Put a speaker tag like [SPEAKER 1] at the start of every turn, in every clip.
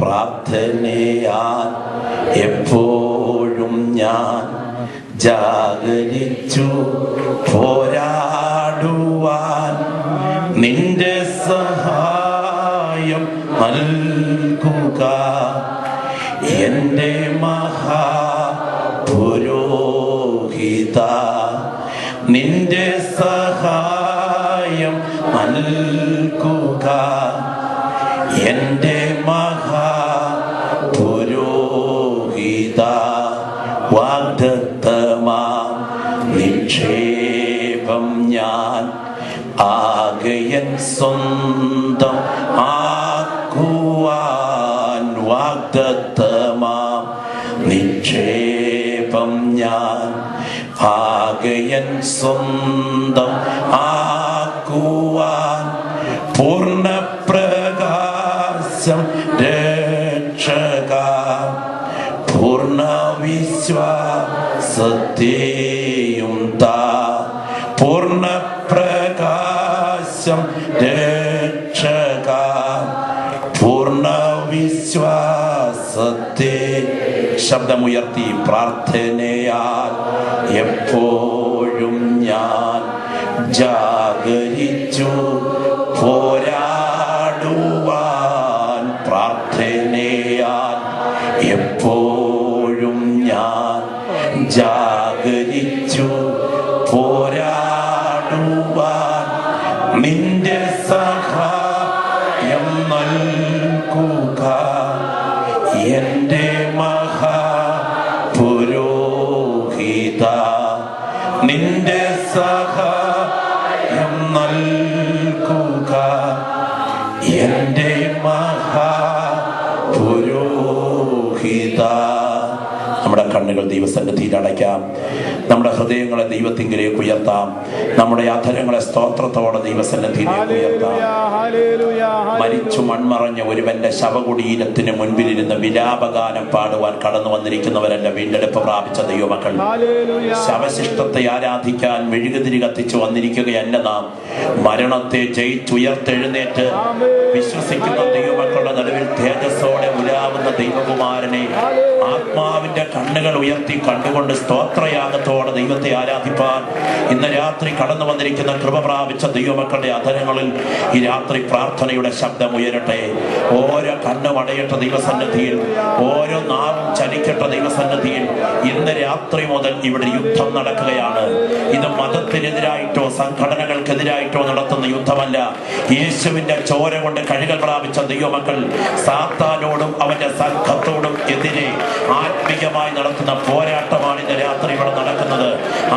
[SPEAKER 1] പ്രാർത്ഥനയാൽ എപ്പോഴും ഞാൻ ജാഗരിച്ചു പോരാടുവാൻ നിന്റെ സഹായം നൽകുക. എൻ്റെ മഹാപുരോഹിത, നിന്റെ സഹായം നൽകുക. എൻ്റെ മഹാപുരോഹിത, വാഗ്ദത്തമാം നിക്ഷേപം ഞാൻ ആകയൻ സ്വന്തം ആക്കുവാൻ. വാഗ്ദത്തമാം നിക്ഷേപം ഞാൻ ആകയൻ സ്വന്തം ആക്കുവാൻ. പൂർണ്ണപ്രകാശം രക്ഷക, പൂർണ്ണ വിശ്വാസത്തെയും താ. പൂർണ്ണപ്രകാശം രക്ഷക, പൂർണ്ണ വിശ്വാസത്തെ. ശബ്ദമുയർത്തി പ്രാർത്ഥനയാൽ എപ്പോഴും ഞാൻ ജാഗരിച്ചു പോരാടുവാൻ. പ്രാർത്ഥനയാൽ എപ്പോഴും ഞാൻ ജാഗരിച്ചു പോരാടുവാൻ. നിന്റെ സഹായം നൽകുക. എൻ്റെ മഹാപുരോഹിത, നിന്റെ സഹായം നൽകുക. എൻ്റെ മഹാപുരോഹിത. നമ്മുടെ കണ്ണുകൾ ദൈവസന്നിധിയിൽ അടയ്ക്കാം. നമ്മുടെ ഹൃദയങ്ങളെ ദൈവത്തിങ്കിലേക്ക് ഉയർത്താം. നമ്മുടെ അധരങ്ങളെ സ്തോത്രത്തോടെ ദൈവസന്നിധിയിലേക്ക് ഉയർത്താം. മരിച്ചു മൺമറഞ്ഞ ഒരുവന്റെ ശവകുടീരത്തിന് മുൻപിലിരുന്ന് വിലാപഗാനം പാടുവാൻ കടന്നു വന്നിരിക്കുന്നവരല്ല വീണ്ടെടുപ്പ് പ്രാപിച്ച ദൈവമക്കൾ. ശവശിഷ്ടത്തെ ആരാധിക്കാൻ മെഴുകുതിരി കത്തിച്ചു വന്നിരിക്കുകയല്ല നാം. മരണത്തെ ജയിച്ചുയർത്തെഴുന്നേറ്റ് വിശ്വസിക്കുന്ന ദൈവമക്കളുടെ നടുവിൽ തേജസ്സോടെ ഉലാവുന്ന ദൈവകുമാരനെ ആത്മാവിന്റെ കണ്ണുകൾ ഉയർത്തി കണ്ടുകൊണ്ട് സ്തോത്രയാഗത്തോടെ ദൈവത്തെ ആരാധിപ്പാൻ ഇന്ന് രാത്രി കടന്നു വന്നിരിക്കുന്ന കൃപ പ്രാപിച്ച ദൈവമക്കളുടെ അധരങ്ങളിൽ ഈ രാത്രി പ്രാർത്ഥനയുടെ ശബ്ദം ഉയരട്ടെ. ഓരോ കണ്ണും അടയട്ടെ ദൈവസന്നിധിയിൽ, ഓരോ നാവും ചലിക്കട്ടെ ദൈവസന്നിധിയിൽ. ഇന്ന് രാത്രി മുതൽ ഇവിടെ യുദ്ധം നടക്കുകയാണ്. ഇത് മതത്തിനെതിരായിട്ടോ സംഘടനകൾക്കെതിരായിട്ടോ നടത്തുന്ന യുദ്ധമല്ല. യേശുവിന്റെ ചോര കൊണ്ട് കഴുകൽ പ്രാപിച്ച ദൈവമക്കൾ സാത്താനോടും അവന്റെ സംഘത്തോടും എതിരെ ആത്മീയമായി നടത്തുന്ന പോരാട്ടമാണ് ഇന്ന് രാത്രി ഇവിടെ നടക്കുന്നത്.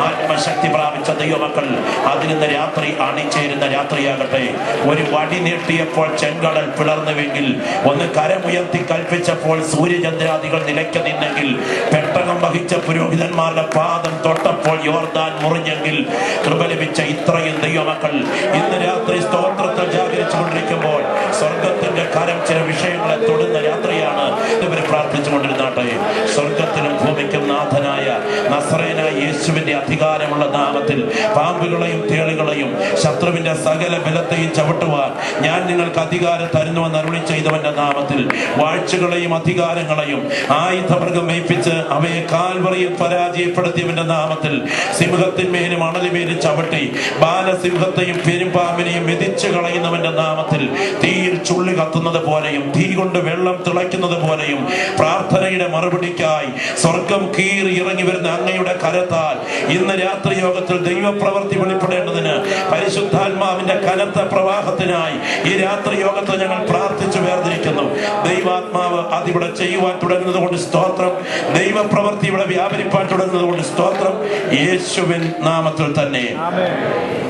[SPEAKER 1] ആത്മശക്തി പ്രാപിച്ച ദൈവമക്കൾ അതിന് രാത്രി അണിചേരുന്ന രാത്രിയാകട്ടെ. ഒരു വടി നീട്ടിയപ്പോൾ ചെങ്കടൽ പിളർന്നുവെങ്കിൽ, ഒന്ന് കരമുയർത്തി കൽപ്പിച്ചപ്പോൾ സൂര്യചന്ദ്രാദികൾ നിലയ്ക്ക് നിന്നെങ്കിൽ, പെട്ടകം വഹിച്ച പുരോഹിതന്മാരുടെ പാദം തൊട്ടപ്പോൾ യോർദാൻ മുറിഞ്ഞെങ്കിൽ, കൃപ ലഭിച്ച ഇത്രയും ദൈവമക്കൾ ഇന്ന് രാത്രി സ്തോത്രത്തിൽ ജാഗരിച്ചു കൊണ്ടിരിക്കുമ്പോൾ സ്വർഗത്തിന്റെ കരം ചില വിഷയങ്ങളെ തൊടുന്ന രാത്രിയാണ്. ഇവർ പ്രാർത്ഥിച്ചുകൊണ്ടിരുന്നാട്ടെ. സ്വർഗത്തിനും ഭൂമിക്കും നാഥനായ നസറേനായ യേശുവിന്റെ അധികാരമുള്ള നാമത്തിൽ പാമ്പുകളെയും തേളുകളെയും ശത്രുവിന്റെ സകല ബലത്തെയും ചവിട്ടുവാൻ ഞാൻ നിങ്ങൾക്ക് അധികാരം തരുന്നുവെന്ന് അരുളി ചെയ്തവന്റെ നാമത്തിൽ വാഴ്ചകളെയും അധികാരങ്ങളെയും ആയുധമൃഗം മേപ്പിച്ച് അവയെ കാൽവറിയിൽ പരാജയപ്പെടുത്തിയവന്റെ നാമത്തിൽ സിംഹത്തിന്മേലും അണലിമേലും ചവിട്ടി ബാലസിംഹത്തെയും പെരുമ്പാമ്പിനെയും മെതിച്ചു കളയുന്നവന്റെ നാമത്തിൽ തീയിൽ ചുള്ളി കത്തുന്നത് പോലെയും തീ കൊണ്ട് വെള്ളം തിളയ്ക്കുന്നത് പോലെയും പ്രാർത്ഥനയുടെ മറുപടിക്കായി സ്വർഗം കീറി ഇറങ്ങി വരുന്ന അങ്ങയുടെ കരത്താൽ ഇന്ന് രാത്രി യോഗത്തിൽ ദൈവപ്രവൃത്തി വെളിപ്പെടേണ്ടതിന് പരിശുദ്ധാത്മാവിന്റെ കനത്ത പ്രവാഹത്തിനായി ഈ രാത്രി യോഗത്തിൽ ഞങ്ങൾ പ്രാർത്ഥിച്ചു വേർതിരിക്കുന്നു. ദൈവാത്മാവ് അതിവിടെ ചെയ്യുവാൻ തുടങ്ങുന്നത് കൊണ്ട് സ്തോത്രം. ദൈവപ്രവൃത്തി ഇവിടെ വ്യാപരിപ്പാൻ തുടങ്ങുന്നത് കൊണ്ട് സ്തോത്രം. യേശുവിൻ നാമത്തിൽ തന്നെ.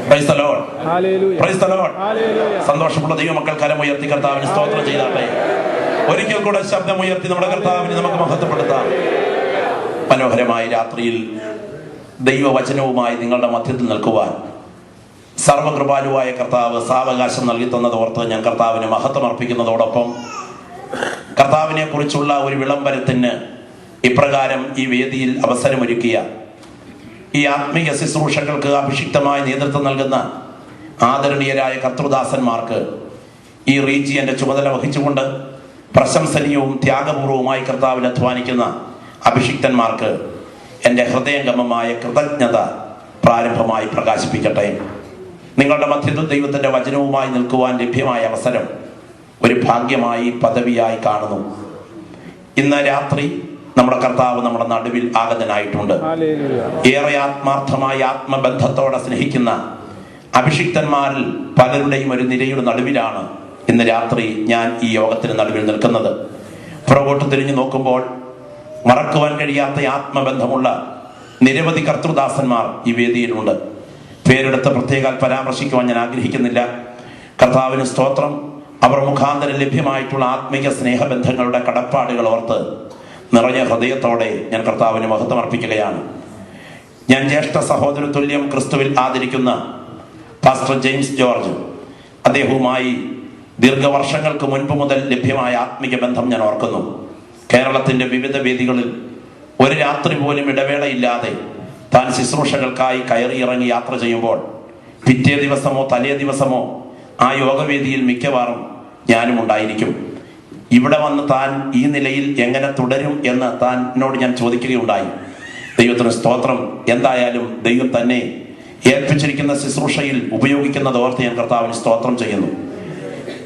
[SPEAKER 1] Praise the Lord. Praise the Lord. സന്തോഷമുള്ള ദൈവമക്കൾ കരമുയർത്തി കർത്താവിന് സ്തോത്രം ചെയ്താട്ടെ. ഒരിക്കൽ കൂടെ ശബ്ദമുയർത്തി നമ്മുടെ കർത്താവിനെ നമുക്ക് മഹത്വപ്പെടുത്താം. മനോഹരമായ രാത്രിയിൽ ദൈവവചനവുമായി നിങ്ങളുടെ മധ്യത്തിൽ നിൽക്കുവാൻ സർവകൃപാലുവായ കർത്താവ് സാവകാശം നൽകി തന്നത് ഓർത്ത് ഞാൻ കർത്താവിന് മഹത്വം അർപ്പിക്കുന്നതോടൊപ്പം കർത്താവിനെ കുറിച്ചുള്ള ഒരു വിളംബരത്തിന് ഇപ്രകാരം ഈ വേദിയിൽ അവസരമൊരുക്കിയ ഈ ആത്മീയ ശുശ്രൂഷകൾക്ക് അഭിഷിക്തമായ നേതൃത്വം നൽകുന്ന ആദരണീയരായ കർത്തൃദാസന്മാർക്ക് ഈ റീജിയന്റെ ചുമതല വഹിച്ചുകൊണ്ട് പ്രശംസനീയവും ത്യാഗപൂർവവുമായി കർത്താവിൽ അധ്വാനിക്കുന്ന അഭിഷിക്തന്മാർക്ക് എൻ്റെ ഹൃദയംഗമമായ കൃതജ്ഞത പ്രാരംഭമായി പ്രകാശിപ്പിക്കട്ടെ. നിങ്ങളുടെ മധ്യത്തിൽ ദൈവത്തിൻ്റെ വചനവുമായി നിൽക്കുവാൻ ലഭ്യമായ അവസരം ഒരു ഭാഗ്യമായി, പദവിയായി കാണുന്നു. ഇന്ന് രാത്രി നമ്മുടെ കർത്താവ് നമ്മുടെ നടുവിൽ ആഗതനായിട്ടുണ്ട്. ഏറെ ആത്മാർത്ഥമായി ആത്മബന്ധത്തോടെ സ്നേഹിക്കുന്ന അഭിഷിക്തന്മാരിൽ പലരുടെയും ഒരു നിരയുടെ നടുവിലാണ് ഇന്ന് രാത്രി ഞാൻ ഈ യോഗത്തിന് നടുവിൽ നിൽക്കുന്നത്. പുറകോട്ട് തിരിഞ്ഞു നോക്കുമ്പോൾ മറക്കുവാൻ കഴിയാത്ത ആത്മബന്ധമുള്ള നിരവധി കർത്തൃദാസന്മാർ ഈ വേദിയിലുണ്ട്. പേരെടുത്ത് പ്രത്യേകം പരാമർശിക്കുവാൻ ഞാൻ ആഗ്രഹിക്കുന്നില്ല. കർത്താവിന് സ്തോത്രം. അവർ മുഖാന്തരം ലഭ്യമായിട്ടുള്ള ആത്മീയ സ്നേഹബന്ധങ്ങളുടെ കടപ്പാടുകൾ ഓർത്ത് നിറഞ്ഞ ഹൃദയത്തോടെ ഞാൻ കർത്താവിന് മഹത്വം അർപ്പിക്കുകയാണ്. ഞാൻ ജ്യേഷ്ഠ സഹോദര തുല്യം ക്രിസ്തുവിൽ ആദരിക്കുന്ന പാസ്റ്റർ ജെയിംസ് ജോർജ്, അദ്ദേഹവുമായി ദീർഘവർഷങ്ങൾക്ക് മുൻപ് മുതൽ ലഭ്യമായ ആത്മീയ ബന്ധം ഞാൻ ഓർക്കുന്നു. കേരളത്തിന്റെ വിവിധ വേദികളിൽ ഒരു രാത്രി പോലും ഇടവേളയില്ലാതെ താൻ ശുശ്രൂഷകൾക്കായി കയറിയിറങ്ങി യാത്ര ചെയ്യുമ്പോൾ പിറ്റേ ദിവസമോ തലേ ദിവസമോ ആ യോഗവേദിയിൽ മിക്കവാറും ഞാനും ഉണ്ടായിരിക്കും. ഇവിടെ വന്ന് താൻ ഈ നിലയിൽ എങ്ങനെ തുടരും എന്ന് താനോട് ഞാൻ ചോദിക്കുകയുണ്ടായി. ദൈവത്തിന് സ്തോത്രം. എന്തായാലും ദൈവം തന്നെ ഏൽപ്പിച്ചിരിക്കുന്ന ശുശ്രൂഷയിൽ ഉപയോഗിക്കുന്നത് ഓർത്ത് ഞാൻ കർത്താവിന് സ്തോത്രം ചെയ്യുന്നു.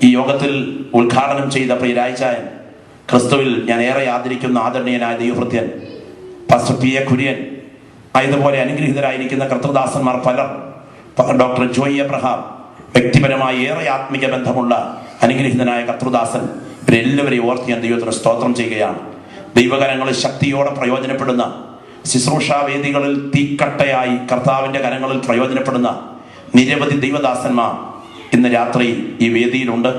[SPEAKER 1] ഈ യോഗത്തിൽ ഉദ്ഘാടനം ചെയ്ത പ്രിയരായ്ചായൻ, ക്രിസ്തുവിൽ ഞാൻ ഏറെ ആദരിക്കുന്ന ആദരണീയനായ ദൈവഭൃത്യൻ പാസ്റ്റർ പി എ കുര്യൻ, അതുപോലെ അനുഗ്രഹീതരായിരിക്കുന്ന കർത്തൃദാസന്മാർ പലർ, ഡോക്ടർ ജോയി എബ്രഹാം, വ്യക്തിപരമായി ഏറെ ആത്മീയ ബന്ധമുള്ള അനുഗ്രഹീതനായ കർത്തൃദാസൻ, ഇവരെല്ലാവരെയും ഓർത്ത് ഞാൻ ദൈവത്തിന് സ്തോത്രം ചെയ്യുകയാണ്. ദൈവകരങ്ങളിൽ ശക്തിയോടെ പ്രയോജനപ്പെടുന്ന, ശുശ്രൂഷാ വേദികളിൽ തീക്കട്ടയായി കർത്താവിന്റെ കരങ്ങളിൽ പ്രയോജനപ്പെടുന്ന നിരവധി ദൈവദാസന്മാർ ഇന്ന് രാത്രി ഈ വേദിയിലുണ്ട്.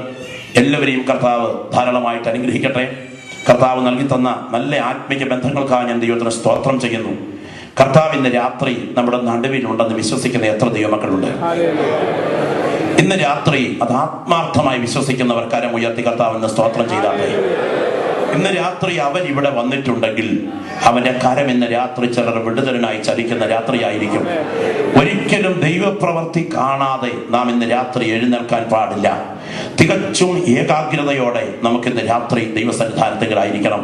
[SPEAKER 1] എല്ലാവരെയും കർത്താവ് ധാരാളമായിട്ട് അനുഗ്രഹിക്കട്ടെ. കർത്താവ് നൽകി തന്ന നല്ല ആത്മീയ ബന്ധങ്ങൾക്കായി ഞാൻ ദൈവത്തിന് സ്തോത്രം ചെയ്യുന്നു. കർത്താവ് ഇന്ന് രാത്രി നമ്മുടെ നടുവിലുണ്ടെന്ന് വിശ്വസിക്കുന്ന എത്ര ദൈവമക്കളുണ്ട്? ഇന്ന് രാത്രി അത് ആത്മാർത്ഥമായി വിശ്വസിക്കുന്നവർ കരം ഉയർത്തി കർത്താവിന് സ്തോത്രം ചെയ്താട്ടെ. ഇന്ന് രാത്രി അവൻ ഇവിടെ വന്നിട്ടുണ്ടെങ്കിൽ അവന്റെ കരം ഇന്ന് രാത്രി ചിലർ വിടുതലിനായി ചലിക്കുന്ന രാത്രിയായിരിക്കും. ഒരിക്കലും ദൈവപ്രവൃത്തി കാണാതെ നാം ഇന്ന് രാത്രി എഴുന്നേൽക്കാൻ പാടില്ല. തികച്ചും ഏകാഗ്രതയോടെ നമുക്കിന്ന് രാത്രി ദൈവസന്നിധാനത്തിലായിരിക്കണം.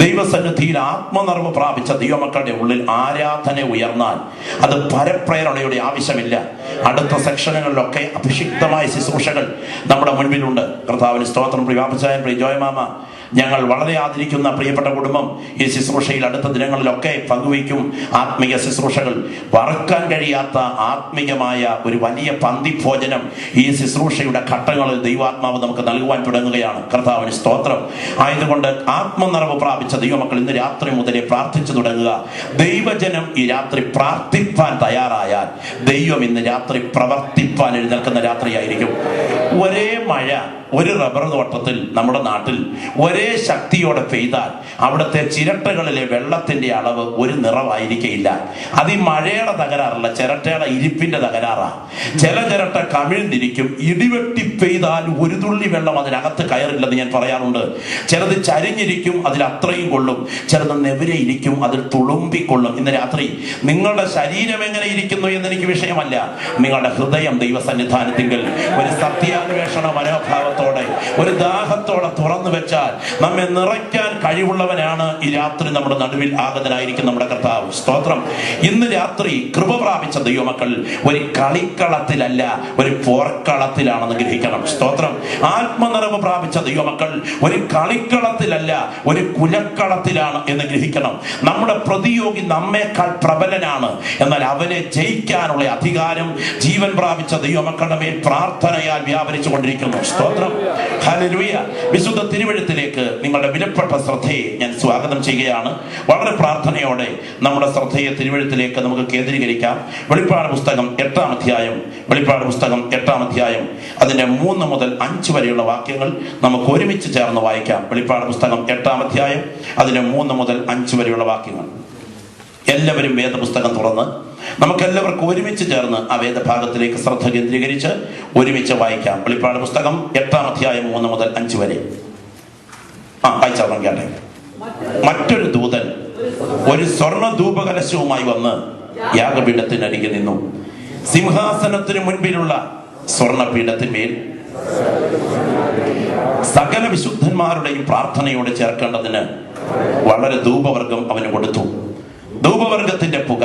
[SPEAKER 1] ദൈവസന്നിധിയിൽ ആത്മനിറവ് പ്രാപിച്ച ദൈവമക്കളുടെ ഉള്ളിൽ ആരാധന ഉയർന്നാൽ അത് പരപ്രേരണയുടെ ആവശ്യമില്ല. അടുത്ത സെക്ഷനുകളിലൊക്കെ അഭിഷിക്തമായ ശുശ്രൂഷകൾ നമ്മുടെ മുൻപിലുണ്ട്. കർത്താവിന് സ്തോത്രം. പ്രിയാപച്ചായൻ, പ്രിയ ജോയമാമ, ഞങ്ങൾ വളരെ ആദരിക്കുന്ന പ്രിയപ്പെട്ട കുടുംബം ഈ ശുശ്രൂഷയിൽ അടുത്ത ദിനങ്ങളിലൊക്കെ പങ്കുവയ്ക്കും ആത്മീയ ശുശ്രൂഷകൾ. വറക്കാൻ കഴിയാത്ത ആത്മീയമായ ഒരു വലിയ പന്തിഭോജനം ഈ ശുശ്രൂഷയുടെ ഘട്ടങ്ങളിൽ ദൈവാത്മാവ് നമുക്ക് നൽകുവാൻ തുടങ്ങുകയാണ്. കർത്താവിന് സ്തോത്രം. ആയതുകൊണ്ട് ആത്മനിറവ് പ്രാപിച്ച ദൈവമക്കൾ ഇന്ന് രാത്രി മുതലേ പ്രാർത്ഥിച്ചു തുടങ്ങുക. ദൈവജനം ഈ രാത്രി പ്രാർത്ഥിപ്പാൻ തയ്യാറായാൽ ദൈവം ഇന്ന് രാത്രി പ്രവർത്തിപ്പാൻ എഴുന്നേൽക്കുന്ന രാത്രിയായിരിക്കും. ഒരേ മഴ ഒരു റബ്ബർ തോട്ടത്തിൽ നമ്മുടെ നാട്ടിൽ ഒരേ ശക്തിയോടെ പെയ്താൽ അവിടുത്തെ ചിരട്ടകളിലെ വെള്ളത്തിന്റെ അളവ് ഒരു നിറവായിരിക്കയില്ല. അത് ഈ മഴയുടെ തകരാറല്ല, ചിരട്ടയുടെ ഇരിപ്പിന്റെ തകരാറാ. ചില ചിരട്ട കമിഴ്ന്നിരിക്കും. ഇടിവെട്ടി പെയ്താൽ ഒരു തുള്ളി വെള്ളം അതിനകത്ത് കയറില്ലെന്ന് ഞാൻ പറയാറുണ്ട്. ചിലത് ചരിഞ്ഞിരിക്കും, അതിൽ അത്രയും കൊള്ളും. ചിലത് നെവിരെ ഇരിക്കും, അതിൽ തുളുമ്പിക്കൊള്ളും. ഇന്ന് രാത്രി നിങ്ങളുടെ ശരീരം എങ്ങനെ ഇരിക്കുന്നു എന്നെനിക്ക് വിഷയമല്ല. നിങ്ങളുടെ ഹൃദയം ദൈവസന്നിധാനത്തിങ്കിൽ ഒരു സത്യാന്വേഷണ മനോഭാവത്തോടെ, ഒരു ദാഹത്തോടെ തുറന്നു വെച്ചാൽ നമ്മെ നിറയ്ക്കാൻ കഴിവുള്ളവനാണ് ഈ രാത്രി നമ്മുടെ നടുവിൽ ആഗതനായിരിക്കും നമ്മുടെ കർത്താവ്. സ്തോത്രം. ഇന്ന് രാത്രി കൃപ പ്രാപിച്ച ദൈവമക്കൾ ഒരു കളിക്കളത്തിലല്ല, ഒരു പോർക്കളത്തിലാണെന്ന് ഗ്രഹിക്കണം. സ്തോത്രം. ആത്മനിറവ് പ്രാപിച്ച ദൈവമക്കൾ ഒരു കളിക്കളത്തിലല്ല, ഒരു കുലക്കളത്തിലാണ് എന്ന് ഗ്രഹിക്കണം. നമ്മുടെ പ്രതിയോഗി നമ്മേക്കാൾ പ്രബലനാണ്. എന്നാൽ അവനെ ജയിക്കാനുള്ള അധികാരം ജീവൻ പ്രാപിച്ച ദൈവമക്കളുടെ മേൽ പ്രാർത്ഥനയാൽ വ്യാപരിച്ചു കൊണ്ടിരിക്കുന്നു. സ്തോത്രം. ഹല്ലേലൂയ. വിശുദ്ധ തിരുവെഴുത്തിലേക്ക് നിങ്ങളുടെ വിലപ്പെട്ട ശ്രദ്ധയെ ഞാൻ സ്വാഗതം ചെയ്യുകയാണ്. വളരെ പ്രാർത്ഥനയോടെ നമ്മുടെ ശ്രദ്ധയെ തിരുവെഴുത്തിലേക്ക് നമുക്ക് കേന്ദ്രീകരിക്കാം. വെളിപ്പാട് പുസ്തകം 8-ാം അധ്യായം, വെളിപ്പാട് പുസ്തകം 8-ാം അധ്യായം അതിന്റെ 3 മുതൽ 5 വരെയുള്ള വാക്യങ്ങൾ നമുക്ക് ഒരുമിച്ച് ചേർന്ന് വായിക്കാം. വെളിപ്പാട് പുസ്തകം 8-ാം അധ്യായം അതിന്റെ 3 മുതൽ 5 വരെയുള്ള വാക്യങ്ങൾ. എല്ലാവരും വേദപുസ്തകം തുറന്ന് നമുക്കെല്ലാവർക്കും ഒരുമിച്ച് ചേർന്ന് ആ വേദഭാഗത്തിലേക്ക് ശ്രദ്ധ കേന്ദ്രീകരിച്ച് ഒരുമിച്ച് വായിക്കാം. വെളിപ്പാട് പുസ്തകം 8-ാം അധ്യായം 3 മുതൽ 5 വരെ. വായിച്ചാൽ കേട്ടെ. മറ്റൊരു ദൂതൻ ഒരു സ്വർണ്ണ ധൂപകലശവുമായി വന്ന് യാഗപീഠത്തിനരികെ നിന്നു. സിംഹാസനത്തിന് മുൻപിലുള്ള സ്വർണ്ണപീഠത്തിന്മേൽ സകല വിശുദ്ധന്മാരുടെയും പ്രാർത്ഥനയോട് ചേർക്കേണ്ടതിന് വളരെ ധൂപവർഗം അവന് കൊടുത്തു. ധൂപവർഗത്തിന്റെ പുക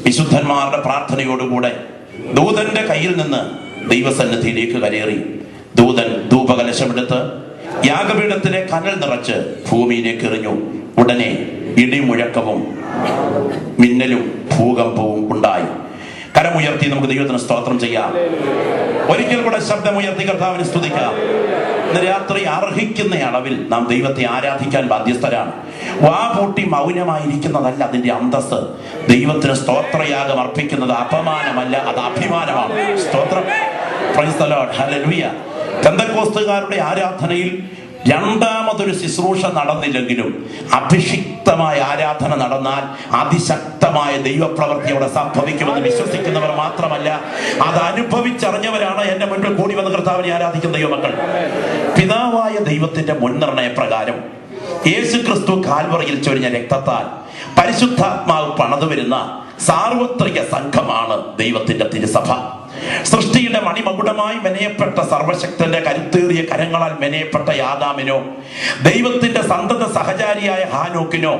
[SPEAKER 1] വിശുദ്ധന്മാരുടെ പ്രാർത്ഥനയോടുകൂടെ ദൂതന്റെ കയ്യിൽ നിന്ന് ദൈവസന്നിധിയിലേക്ക് കരേറി. ദൂതൻ ധൂപകലശമെടുത്ത് യാഗപീഠത്തിലെ കനൽ നിറച്ച് ഭൂമിയിലേക്ക് എറിഞ്ഞു. ഉടനെ ഇടിമുഴക്കവും മിന്നലും ഭൂകമ്പവും ഉണ്ടായി. കരമുയർത്തി നമുക്ക് ദൈവത്തിന് സ്തോത്രം ചെയ്യാം. ഒരിക്കൽ കൂടെ ശബ്ദമുയർത്തി കർത്താവിനെ സ്തുതിക്കാം. ഇന്ന് രാത്രി അർഹിക്കുന്ന അളവിൽ നാം ദൈവത്തെ ആരാധിക്കാൻ ബാധ്യസ്ഥരാണ്. വാ പൂട്ടി മൗനമായിരിക്കുന്നതല്ല അതിന്റെ അന്തസ്സ്. ദൈവത്തിന് സ്തോത്രയാഗം അർപ്പിക്കുന്നത് അപമാനമല്ല, അത് അഭിമാനമാണ്. സ്തോത്രം. Praise the Lord. ഹല്ലേലൂയ. പെന്തക്കോസ്തുകാരുടെ ആരാധനയിൽ രണ്ടാമതൊരു ശുശ്രൂഷ നടന്നില്ലെങ്കിലും അഭിഷിക്തമായ ആരാധന നടന്നാൽ അതിശക്തമായ ദൈവപ്രവൃത്തി അവിടെ സംഭവിക്കുമെന്ന് വിശ്വസിക്കുന്നവർ മാത്രമല്ല, അത് അനുഭവിച്ചറിഞ്ഞവരാണ് എന്റെ മുൻപിൽ കൂടി വന്ന് കർത്താവിനെ ആരാധിക്കുന്ന ദൈവമക്കൾ. പിതാവായ ദൈവത്തിന്റെ മുൻനിർണയ പ്രകാരം യേശു ക്രിസ്തു കാൽവറിയിൽ ചൊരിഞ്ഞ രക്തത്താൽ പരിശുദ്ധാത്മാവ് പണിതു വരുന്ന സാർവത്രിക സംഘമാണ് ദൈവത്തിന്റെ തിരുസഭ. സൃഷ്ടിയുടെ മണിമകുടമായി മെനയപ്പെട്ട സർവശക്തന്റെ കരുത്തേറിയ കരങ്ങളാൽ മെനയപ്പെട്ട യാദാമിനോ, ദൈവത്തിന്റെ സന്തത സഹചാരിയായ ഹാനോക്കിനോ,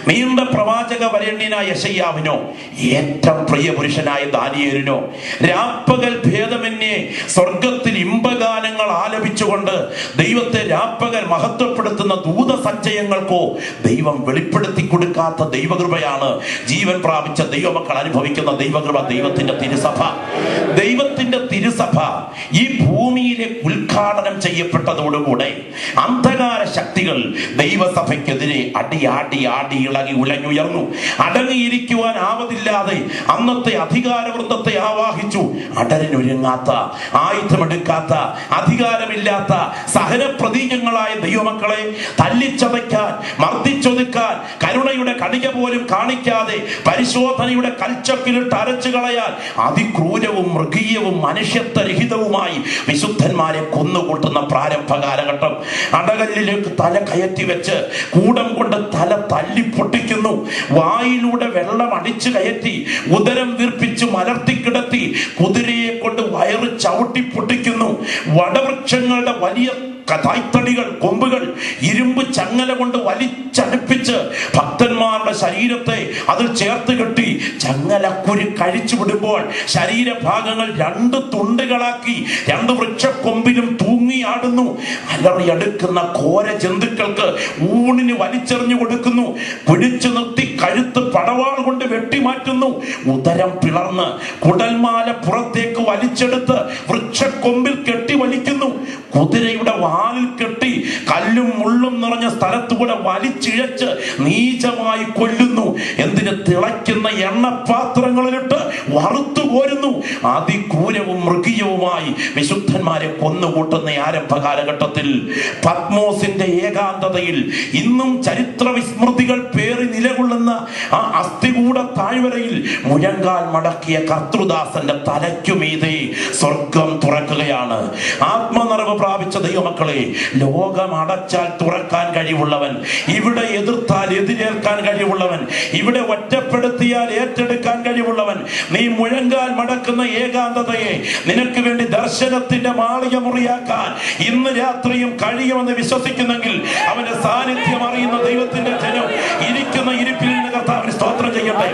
[SPEAKER 1] നീണ്ട പ്രവാചക വരണ്യനായ യെശയ്യാവിനോ, ഏറ്റവും പ്രിയ പുരുഷനായ ദാനിയേലിനോ, രാപ്പകൽ ഭേദമന്യേ സ്വർഗത്തിൽ ഇമ്പഗാനങ്ങൾ ആലപിച്ചുകൊണ്ട് ദൈവത്തെ രാപ്പകൽ മഹത്വപ്പെടുത്തുന്ന ദൂതസഞ്ചയങ്ങൾക്കോ ദൈവം വെളിപ്പെടുത്തി കൊടുക്കാത്ത ദൈവകൃപയാണ് ജീവൻ പ്രാപിച്ച ദൈവമക്കൾ അനുഭവിക്കുന്ന ദൈവകൃപ, ദൈവത്തിന്റെ തിരുസഭ. ദൈവത്തിന്റെ തിരുസഭ ഈ ഭൂമിയിലെ ഉദ്ഘാടനം ചെയ്യപ്പെട്ടതോടുകൂടെ അന്ധകാര ശക്തികൾ ദൈവസഭയ്ക്കെതിരെ അടി ഇളകി ഉലഞ്ഞുയർന്നു. അടങ്ങിയിരിക്കുവാൻ ആവതില്ലാതെ അന്നത്തെ അധികാരവൃന്ദത്തെ ആവാഹിച്ചു. അടരിനൊരുങ്ങാത്ത, ആയുധമെടുക്കാത്ത, അധികാരമില്ലാത്ത സഹനപ്രതീകങ്ങളായ ദൈവമക്കളെ തല്ലിച്ചതയ്ക്കാൻ, മർദ്ദിച്ചൊതുക്കാൻ, കരുണയുടെ കണിക പോലും കാണിക്കാതെ പരിശോധനയുടെ കൽച്ചക്കിലിട്ട് അരച്ചു കളയാൻ അതിക്രൂരവും മൃഗീയവും മനുഷ്യത്വരഹിതവുമായി വിശുദ്ധന്മാരെ കൊന്നുകൂട്ടുന്ന പ്രാരംഭ കാലഘട്ടം. അടകല്ലിലേക്ക് തല കയറ്റി വെച്ച് കൂടം കൊണ്ട് തല തല്ലി പൊട്ടിക്കുന്നു. വായിലൂടെ വെള്ളം അടിച്ചു കയറ്റി ഉദരം വീർപ്പിച്ച് മലർത്തിക്കിടത്തി കുതിരയെ കൊണ്ട് വയറ് ചവിട്ടി പൊട്ടിക്കുന്നു. വടവൃക്ഷങ്ങളുടെ വലിയ തായ്തടികൾ, കൊമ്പുകൾ ഇരുമ്പ് ചങ്ങല കൊണ്ട് വലിച്ചടുപ്പിച്ച് ഭക്തന്മാരുടെ ശരീരത്തെ അതിൽ ചേർത്ത് കെട്ടി ചങ്ങലക്കുരു കഴിച്ചു വിടുമ്പോൾ ശരീരഭാഗങ്ങൾ രണ്ട് തുണ്ടുകളാക്കി രണ്ട് വൃക്ഷക്കൊമ്പിലും തൂങ്ങിയാടുന്നു. അലറിയടുക്കുന്ന ഘോര ജന്തുക്കൾക്ക് ഊണിന് വലിച്ചെറിഞ്ഞു കൊടുക്കുന്നു. പിടിച്ചു നിർത്തി കഴുത്ത് പടവാൾ കൊണ്ട് വെട്ടിമാറ്റുന്നു. ഉദരം പിളർന്ന് കുടൽമാല പുറത്തേക്ക് വലിച്ചെടുത്ത് വൃക്ഷക്കൊമ്പിൽ കെട്ടി വലിക്കുന്നു. കുതിരയുടെ വാലിൽ കെട്ടി കല്ലും മുള്ളും നിറഞ്ഞ സ്ഥലത്തുകൂടെ വലിച്ചിഴച്ച് നീചമായി കൊല്ലുന്നു. എന്തിന്? തിളയ്ക്കുന്ന എണ്ണപാത്രങ്ങളിലിട്ട് വറുത്തു കോരുന്നു. അതിക്രൂരവും മൃഗീയവുമായി വിശുദ്ധന്മാരെ കൊന്നുകൂട്ടുന്ന ആരംഭ കാലഘട്ടത്തിൽ പത്മോസിന്റെ ഏകാന്തതയിൽ ഇന്നും ചരിത്ര വിസ്മൃതികൾ പേറി നിലകൊള്ളുന്ന ആ അസ്ഥികൂട താഴ്വരയിൽ മുഴങ്കാൽ മടക്കിയ കർത്തൃദാസന്റെ തലയ്ക്കുമീതെ സ്വർഗം തുറക്കുകയാണ്. ആത്മനിറവ് പ്രാപിച്ച ദൈവമക്കളെ, ലോകം അടച്ചാൽ തുറക്കാൻ കഴിവുള്ളവൻ, ഇവിടെ എതിർത്താൽ എതിരേൽക്കാൻ കഴിവുള്ളവൻ, ഇവിടെ ഒറ്റപ്പെടുത്തിയാൽ ഏറ്റെടുക്കാൻ കഴിവുള്ളവൻ, നീ മുഴങ്കാൽ മടക്കുന്ന ഏകാന്തതയെ നിനക്ക് വേണ്ടി ദർശനത്തിന്റെ മാളിക മുറിയാക്കാൻ ഇന്ന് രാത്രിയും കഴിയുമെന്ന് വിശ്വസിക്കുന്നെങ്കിൽ അവന്റെ സാന്നിധ്യം അറിയുന്ന ദൈവത്തിന്റെ ജനം ഇരിക്കുന്ന ഇരിപ്പിൽ നിന്ന് കർത്താവിന് സ്തോത്രം ചെയ്യട്ടെ.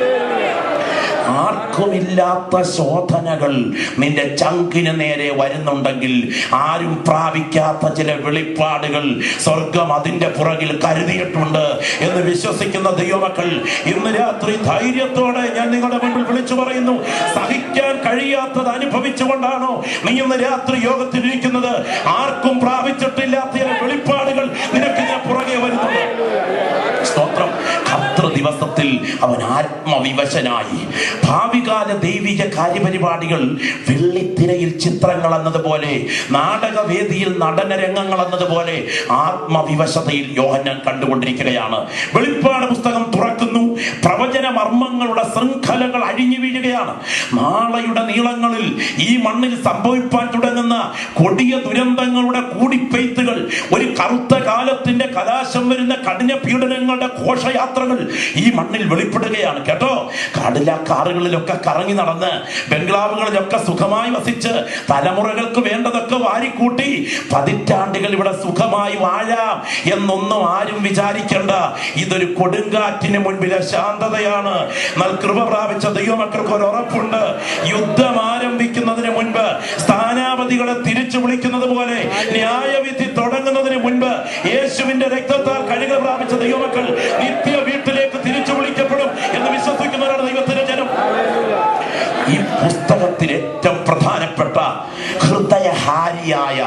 [SPEAKER 1] ആർക്കുമില്ലാത്ത ശോധനകൾ നിന്റെ ചങ്കിന് നേരെ വരുന്നുണ്ടെങ്കിൽ, ആരും പ്രാപിക്കാത്ത ചില വെളിപ്പാടുകൾ സ്വർഗം അതിന്റെ പുറകിൽ കരുതിയിട്ടുണ്ട് എന്ന് വിശ്വസിക്കുന്ന ദൈവമക്കൾ ഇന്ന് രാത്രി ധൈര്യത്തോടെ ഞാൻ നിങ്ങളുടെ മുൻപിൽ വിളിച്ചു പറയുന്നു. സഹിക്കാൻ കഴിയാത്തത് അനുഭവിച്ചുകൊണ്ടാണോ നീ ഇന്ന് രാത്രി യോഗത്തിൽ ഇരിക്കുന്നത്? ആർക്കും പ്രാപിച്ചിട്ടില്ലാത്ത ചില വെളിപ്പാടുകൾ നിനക്ക് ഇതിന് പുറകെ വരുന്നുണ്ട്. സ്തോത്രം. ദിവസത്തിൽ അവൻ ആത്മവിവശനായി. ഭാവികാല ദൈവിക കാര്യപരിപാടികൾ വെള്ളിത്തിരയിൽ ചിത്രങ്ങൾ എന്നതുപോലെ, നാടകവേദിയിൽ നടന രംഗങ്ങൾ എന്നതുപോലെ ആത്മവിവശതയിൽ യോഹന്നാൻ കണ്ടുകൊണ്ടിരിക്കുകയാണ്. വെളിപ്പാട് പുസ്തകം തുറക്കുന്നു. പ്രവചന മർമ്മങ്ങളുടെ ശൃംഖലകൾ അഴിഞ്ഞു വീഴുകയാണ്. നാളെയുടെ നീളങ്ങളിൽ ഈ മണ്ണിൽ സംഭവിപ്പാൻ തുടങ്ങുന്ന കൊടിയ ദുരന്തങ്ങളുടെ കൂടിപ്പെയ്ത്തുകൾ, ഒരു കറുത്ത കാലത്തിന്റെ കലാശം വരുന്ന കഠിന പീഡനങ്ങളുടെ ഘോഷയാത്രകൾ ഈ മണ്ണിൽ വെളിപ്പെടുകയാണ് കേട്ടോ. കാറുകളിലൊക്കെ കറങ്ങി നടന്ന്, ബംഗ്ലാവുകളിലൊക്കെ സുഖമായി വസിച്ച്, തലമുറകൾക്ക് വേണ്ടതൊക്കെ വാരിക്കൂട്ടി പതിറ്റാണ്ടുകൾ ഇവിടെ സുഖമായി വാഴാം എന്നൊന്നും ആരും വിചാരിക്കേണ്ട. ഇതൊരു കൊടുങ്കാറ്റിന് മുൻപിലെ ശാന്തതയാണ്. എന്നാൽ കൃപ പ്രാപിച്ച ദൈവമക്കൾക്ക് ഒരു ഉറപ്പുണ്ട്. യുദ്ധം ആരംഭിക്കുന്നതിന് മുൻപ്, സ്ഥാനാപതികളെ തിരിച്ചു വിളിക്കുന്നത് പോലെ ന്യായവിധി തുടങ്ങുന്നതിന് മുൻപ് യേശുവിന്റെ രക്തത്താൽ കഴുകൽ പ്രാപിച്ച ദൈവമക്കൾ നിത്യ വീട്ടിലേക്ക് തിരിച്ചു വിളിക്കപ്പെടും എന്ന് വിശ്വസിക്കുന്നവരാണ് ദൈവത്തിന്റെ ജനം. ഈ പുസ്തകത്തിൽ ഏറ്റവും പ്രധാനപ്പെട്ട ഹൃദയഹാരിയായ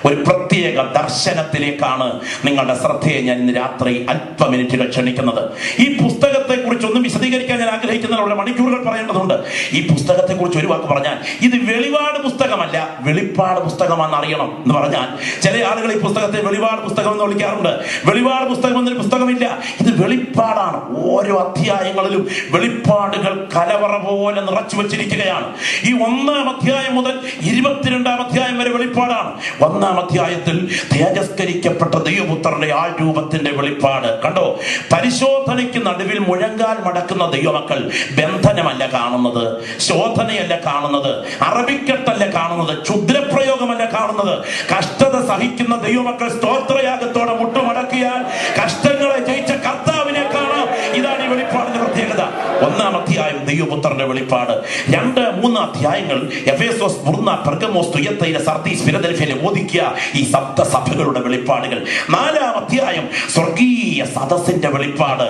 [SPEAKER 1] ഒരു പ്രത്യേക ദർശനത്തിലേക്കാണ് നിങ്ങളുടെ ശ്രദ്ധയെ ഞാൻ ഇന്ന് രാത്രി അല്പ മിനിറ്റുകൾ ക്ഷണിക്കുന്നത്. ഈ പുസ്തകത്തെ കുറിച്ച് ഒന്നും വിശദീകരിക്കാൻ ഞാൻ ആഗ്രഹിക്കുന്നതിനുള്ള മണിക്കൂറുകൾ പറയേണ്ടതുണ്ട്. ഈ പുസ്തകത്തെ കുറിച്ച് ഒരു വാക്ക് പറഞ്ഞാൽ, ഇത് വെളിപാട് പുസ്തകമല്ല, വെളിപ്പാട് പുസ്തകമാണെന്ന് അറിയണം. എന്ന് പറഞ്ഞാൽ ചില ആളുകൾ ഈ പുസ്തകത്തെ വെളിപാട് പുസ്തകം എന്ന് വിളിക്കാറുണ്ട്. വെളിപാട് പുസ്തകം എന്നൊരു പുസ്തകമില്ല, ഇത് വെളിപ്പാടാണ്. ഓരോ അധ്യായങ്ങളിലും വെളിപ്പാടുകൾ കലവറ പോലെ നിറച്ചു വച്ചിരിക്കുകയാണ്. ഈ 1-ാം അധ്യായം മുതൽ 22-ാം അധ്യായം വരെ വെളിപ്പാടാണ്. 1-ാം അധ്യായത്തിൽ തേജസ്കരിക്കപ്പെട്ട ദൈവപുത്രന്റെ ആൾരൂപത്തിന്റെ വെളിപ്പാട് കണ്ടോ. പരിശോധനയ്ക്ക് നടുവിൽ മുഴങ്കാൽ മടക്കുന്ന ദൈവമക്കൾ ബന്ധനമല്ല കാണുന്നത്, ശോധനയല്ല കാണുന്നത്, അറബിക്കെട്ടല്ല കാണുന്നത്, ക്ഷുദ്രപ്രയോഗമല്ല കാണുന്നത്. കഷ്ടത സഹിക്കുന്ന ദൈവമക്കൾ സ്തോത്രയാഗത്തോടെ മുട്ടുമടക്കിയാൽ കഷ്ടങ്ങളെ ജയിച്ച കർത്താവിനെ കാണാം. ഇതാണ് ഈ വെളിപ്പാടിന്റെ പ്രത്യേകത. 1-ാം അധ്യായം ദൈവപുത്രന്റെ വെളിപ്പാട്. 2-3 അധ്യായങ്ങൾ എഫേസോസ്, സ്മുർന്ന, പെർഗമോസ്, തുയത്തൈര, സർദീസ്, ഫിലദൽഫിയ, ലവോദിക്യ, ഈ സപ്തസഭകളുടെ വെളിപ്പാടുകൾ. 4-ാം അധ്യായം സ്വർഗീയ സദസ്സിന്റെ വെളിപ്പാട്.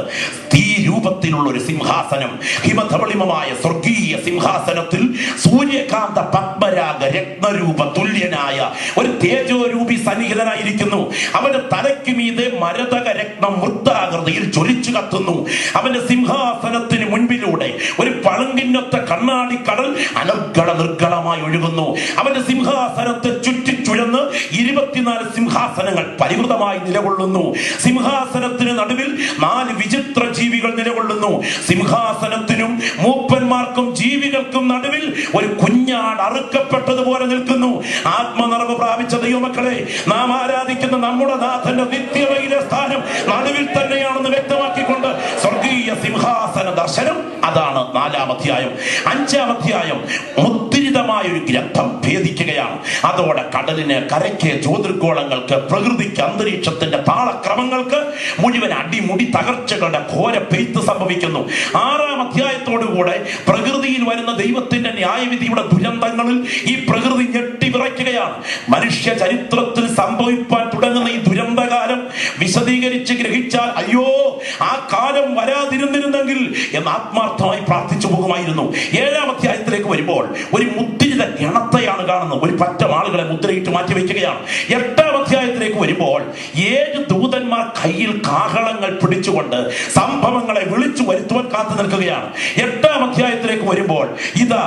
[SPEAKER 1] തീ രൂപത്തിലുള്ള ഒരു സിംഹാസനം, ഹിമധവളിമമായ സ്വർഗീയ സിംഹാസനത്തിൽ സൂര്യകാന്ത പത്മരാഗ രത്നരൂപ തുല്യനായ ഒരു തേജോരൂപി സന്നിഹിതനായിരിക്കുന്നു. അവന്റെ തലയ്ക്ക് മീതെ മരതക രത്നം വൃത്താകൃതിയിൽ ജ്വലിച്ചു കത്തുന്നു. അവന്റെ സിംഹാസനത്തിന് മുൻപിലൂടെ ഒരു പളുങ്കിന്നൊത്ത കണ്ണാടി കടൽ അനർഗള നിർഗളമായി ഒഴുകുന്നു. അവന്റെ സിംഹാസനത്തെ ചുറ്റി ചുഴന്ന് 24 സിംഹാസനങ്ങൾ പരിവൃതമായി നിലകൊള്ളുന്നു. സിംഹാസനത്തിന് നടുവിൽ 4 വിചിത്ര ജീവികൾ നിലകൊള്ളുന്നു. സിംഹാസനത്തിനും മൂപ്പന്മാർക്കും ജീവികൾക്കും നടുവിൽ ഒരു കുഞ്ഞാട് അറുക്കപ്പെട്ടതുപോലെ നിൽക്കുന്നു. ആത്മനിറവ് പ്രാപിച്ച ദൈവമക്കളെ, നാം ആരാധിക്കുന്ന നമ്മുടെ നാഥന്റെ നിത്യതയിലെ സ്ഥാനം നടുവിൽ തന്നെയാണെന്ന് വ്യക്തമാക്കിക്കൊണ്ട് സ്വർഗീയ സിംഹാസന ദർശനം, അതാണ് 4-ാം അധ്യായം. 5-ാം അധ്യായം മുദ്രിതമായ ഒരു ഗ്രന്ഥം ഭേദിക്കുകയാണ്. അതോടെ കടലിന്, കരയ്ക്ക്, ജ്യോതിർഗോളങ്ങൾക്ക്, പ്രകൃതിക്ക്, അന്തരീക്ഷത്തിന്റെ താളക്രമങ്ങൾക്ക് മുഴുവൻ അടിമുടി തകർച്ചകളുടെ ഘോര പെയ്ത്ത് സംഭവിക്കുന്നു. 6-ാം അധ്യായത്തോടുകൂടെ പ്രകൃതിയിൽ വരുന്ന ദൈവത്തിന്റെ ന്യായവിധിയുടെ ദുരന്തങ്ങളിൽ ഈ പ്രകൃതി ഞെട്ടിവിറയ്ക്കുകയാണ്. മനുഷ്യ ചരിത്രത്തിൽ സംഭവിപ്പാൻ തുടങ്ങുന്ന ഈ ദുരന്തകാലം വിശദീകരിച്ച് ഗ്രഹിച്ചാൽ, അയ്യോ ആ കാലം വരാതിരുന്നിരുന്നെങ്കിൽ എന്ന് ആത്മാർത്ഥമായി പ്രാർത്ഥിച്ചു പോകുമായിരുന്നു. 7-ാം അധ്യായത്തിലേക്ക് വരുമ്പോൾ ഒരു മുദ്രിത ഗണത്തെയാണ് കാണുന്നത്. ഒരു പറ്റം ആളുകളെ മുദ്രയിട്ട് മാറ്റി വയ്ക്കുകയാണ്. 8-ാം അധ്യായത്തിലേക്ക് വരുമ്പോൾ 7 ദൂതന്മാർ കയ്യിൽ കാഹളങ്ങൾ പിടിച്ചുകൊണ്ട് സംഭവങ്ങളെ വിളിച്ചു വരുത്തുവാൻ കാത്തു നിൽക്കുകയാണ്. 8-ാം അധ്യായത്തിലേക്ക് വരുമ്പോൾ ഇതാ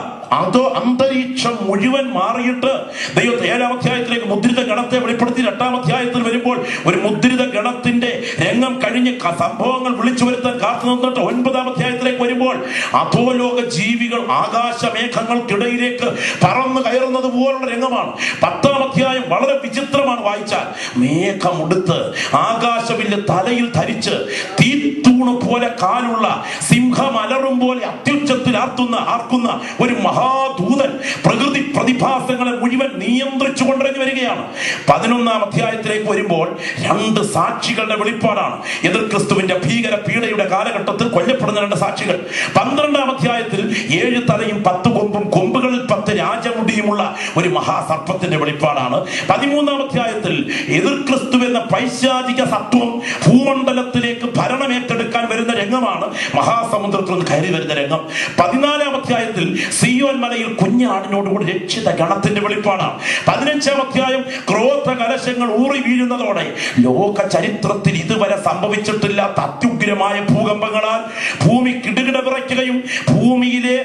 [SPEAKER 1] അന്തരീക്ഷം മുഴുവൻ മാറിയിട്ട് ദൈവം 7-ാം അധ്യായത്തിലേക്ക് മുദ്രിത ഗണത്തെ വെളിപ്പെടുത്തി. 8-ാം അധ്യായത്തിൽ വരുമ്പോൾ ഒരു മുദ്രിത ഗണത്തിന്റെ രംഗം കഴിഞ്ഞ് സംഭവങ്ങൾ വിളിച്ചു വരുത്താൻ കാത്തു നിന്നിട്ട് 9-ാം അധ്യായത്തിലേക്ക് വരുമ്പോൾ അധോലോക ജീവികൾ ആകാശമേഘങ്ങൾക്കിടയിലേക്ക് പറന്നു കയറുന്നത് പോലുള്ള രംഗമാണ്. 10-ാം അധ്യായം വളരെ വിചിത്രമാണ് വായിച്ചാൽ. മേഘമുടുത്ത് ആകാശവില്ല് തലയിൽ ധരിച്ച് തീത്തൂണ് പോലെ കാലുള്ള സിംഹം അലറും പോലെ അത്യുച്ചത്തിൽ ആർക്കുന്ന ഒരു മഹാദൂതൻ പ്രകൃതി പ്രതിഭാസങ്ങളെ മുഴുവൻ നിയന്ത്രിച്ചു കൊണ്ടിറങ്ങി വരികയാണ്. 11-ാം അധ്യായത്തിലേക്ക് വരുമ്പോൾ 2 സാക്ഷികളുടെ വെളിപ്പാടാണ്. എതിർ ക്രിസ്തുവിന്റെ ഭീകര പീഡയുടെ കാലഘട്ടത്തിൽ കൊല്ലപ്പെടുന്ന 2 സാക്ഷികൾ. 12-ാം അധ്യായത്തിൽ 7 തലയും 10 കൊമ്പും കൊമ്പുകളിൽ 10 രാജമുടിയുമുള്ള ഒരു മഹാസർപ്പത്തിന്റെ വെളിപ്പാടാണ്. 13-ാം അധ്യായത്തിൽ എതിർ ക്രിസ്തു എന്ന പൈശാചിക സത്വം ഭൂമണ്ഡലത്തിലേക്ക് ഭരണമേറ്റെടുക്കാൻ വരുന്ന രംഗമാണ്. മഹാസമുദ്രത്തിൽ നിന്ന് കയറി വരുന്ന രംഗം. 14-ാം അധ്യായത്തിൽ സിയോൻ മലയിൽ കുഞ്ഞാടിനോടുകൂടി രക്ഷിത ഗണത്തിന്റെ വെളിപ്പാടാണ്. 15-ാം അധ്യായം ക്രോധ കലശങ്ങൾ ഊറി വീഴുന്നതോടെ ലോക ചരിത്രത്തിൽ ഇതുവരെ സംഭവിച്ചിട്ടില്ലാത്ത അത്യുഗ്രമായ ഭൂകമ്പങ്ങളാൽ ഭൂമി കിടുകിട വിറയ്ക്കുകയും ഭൂമിയിലെ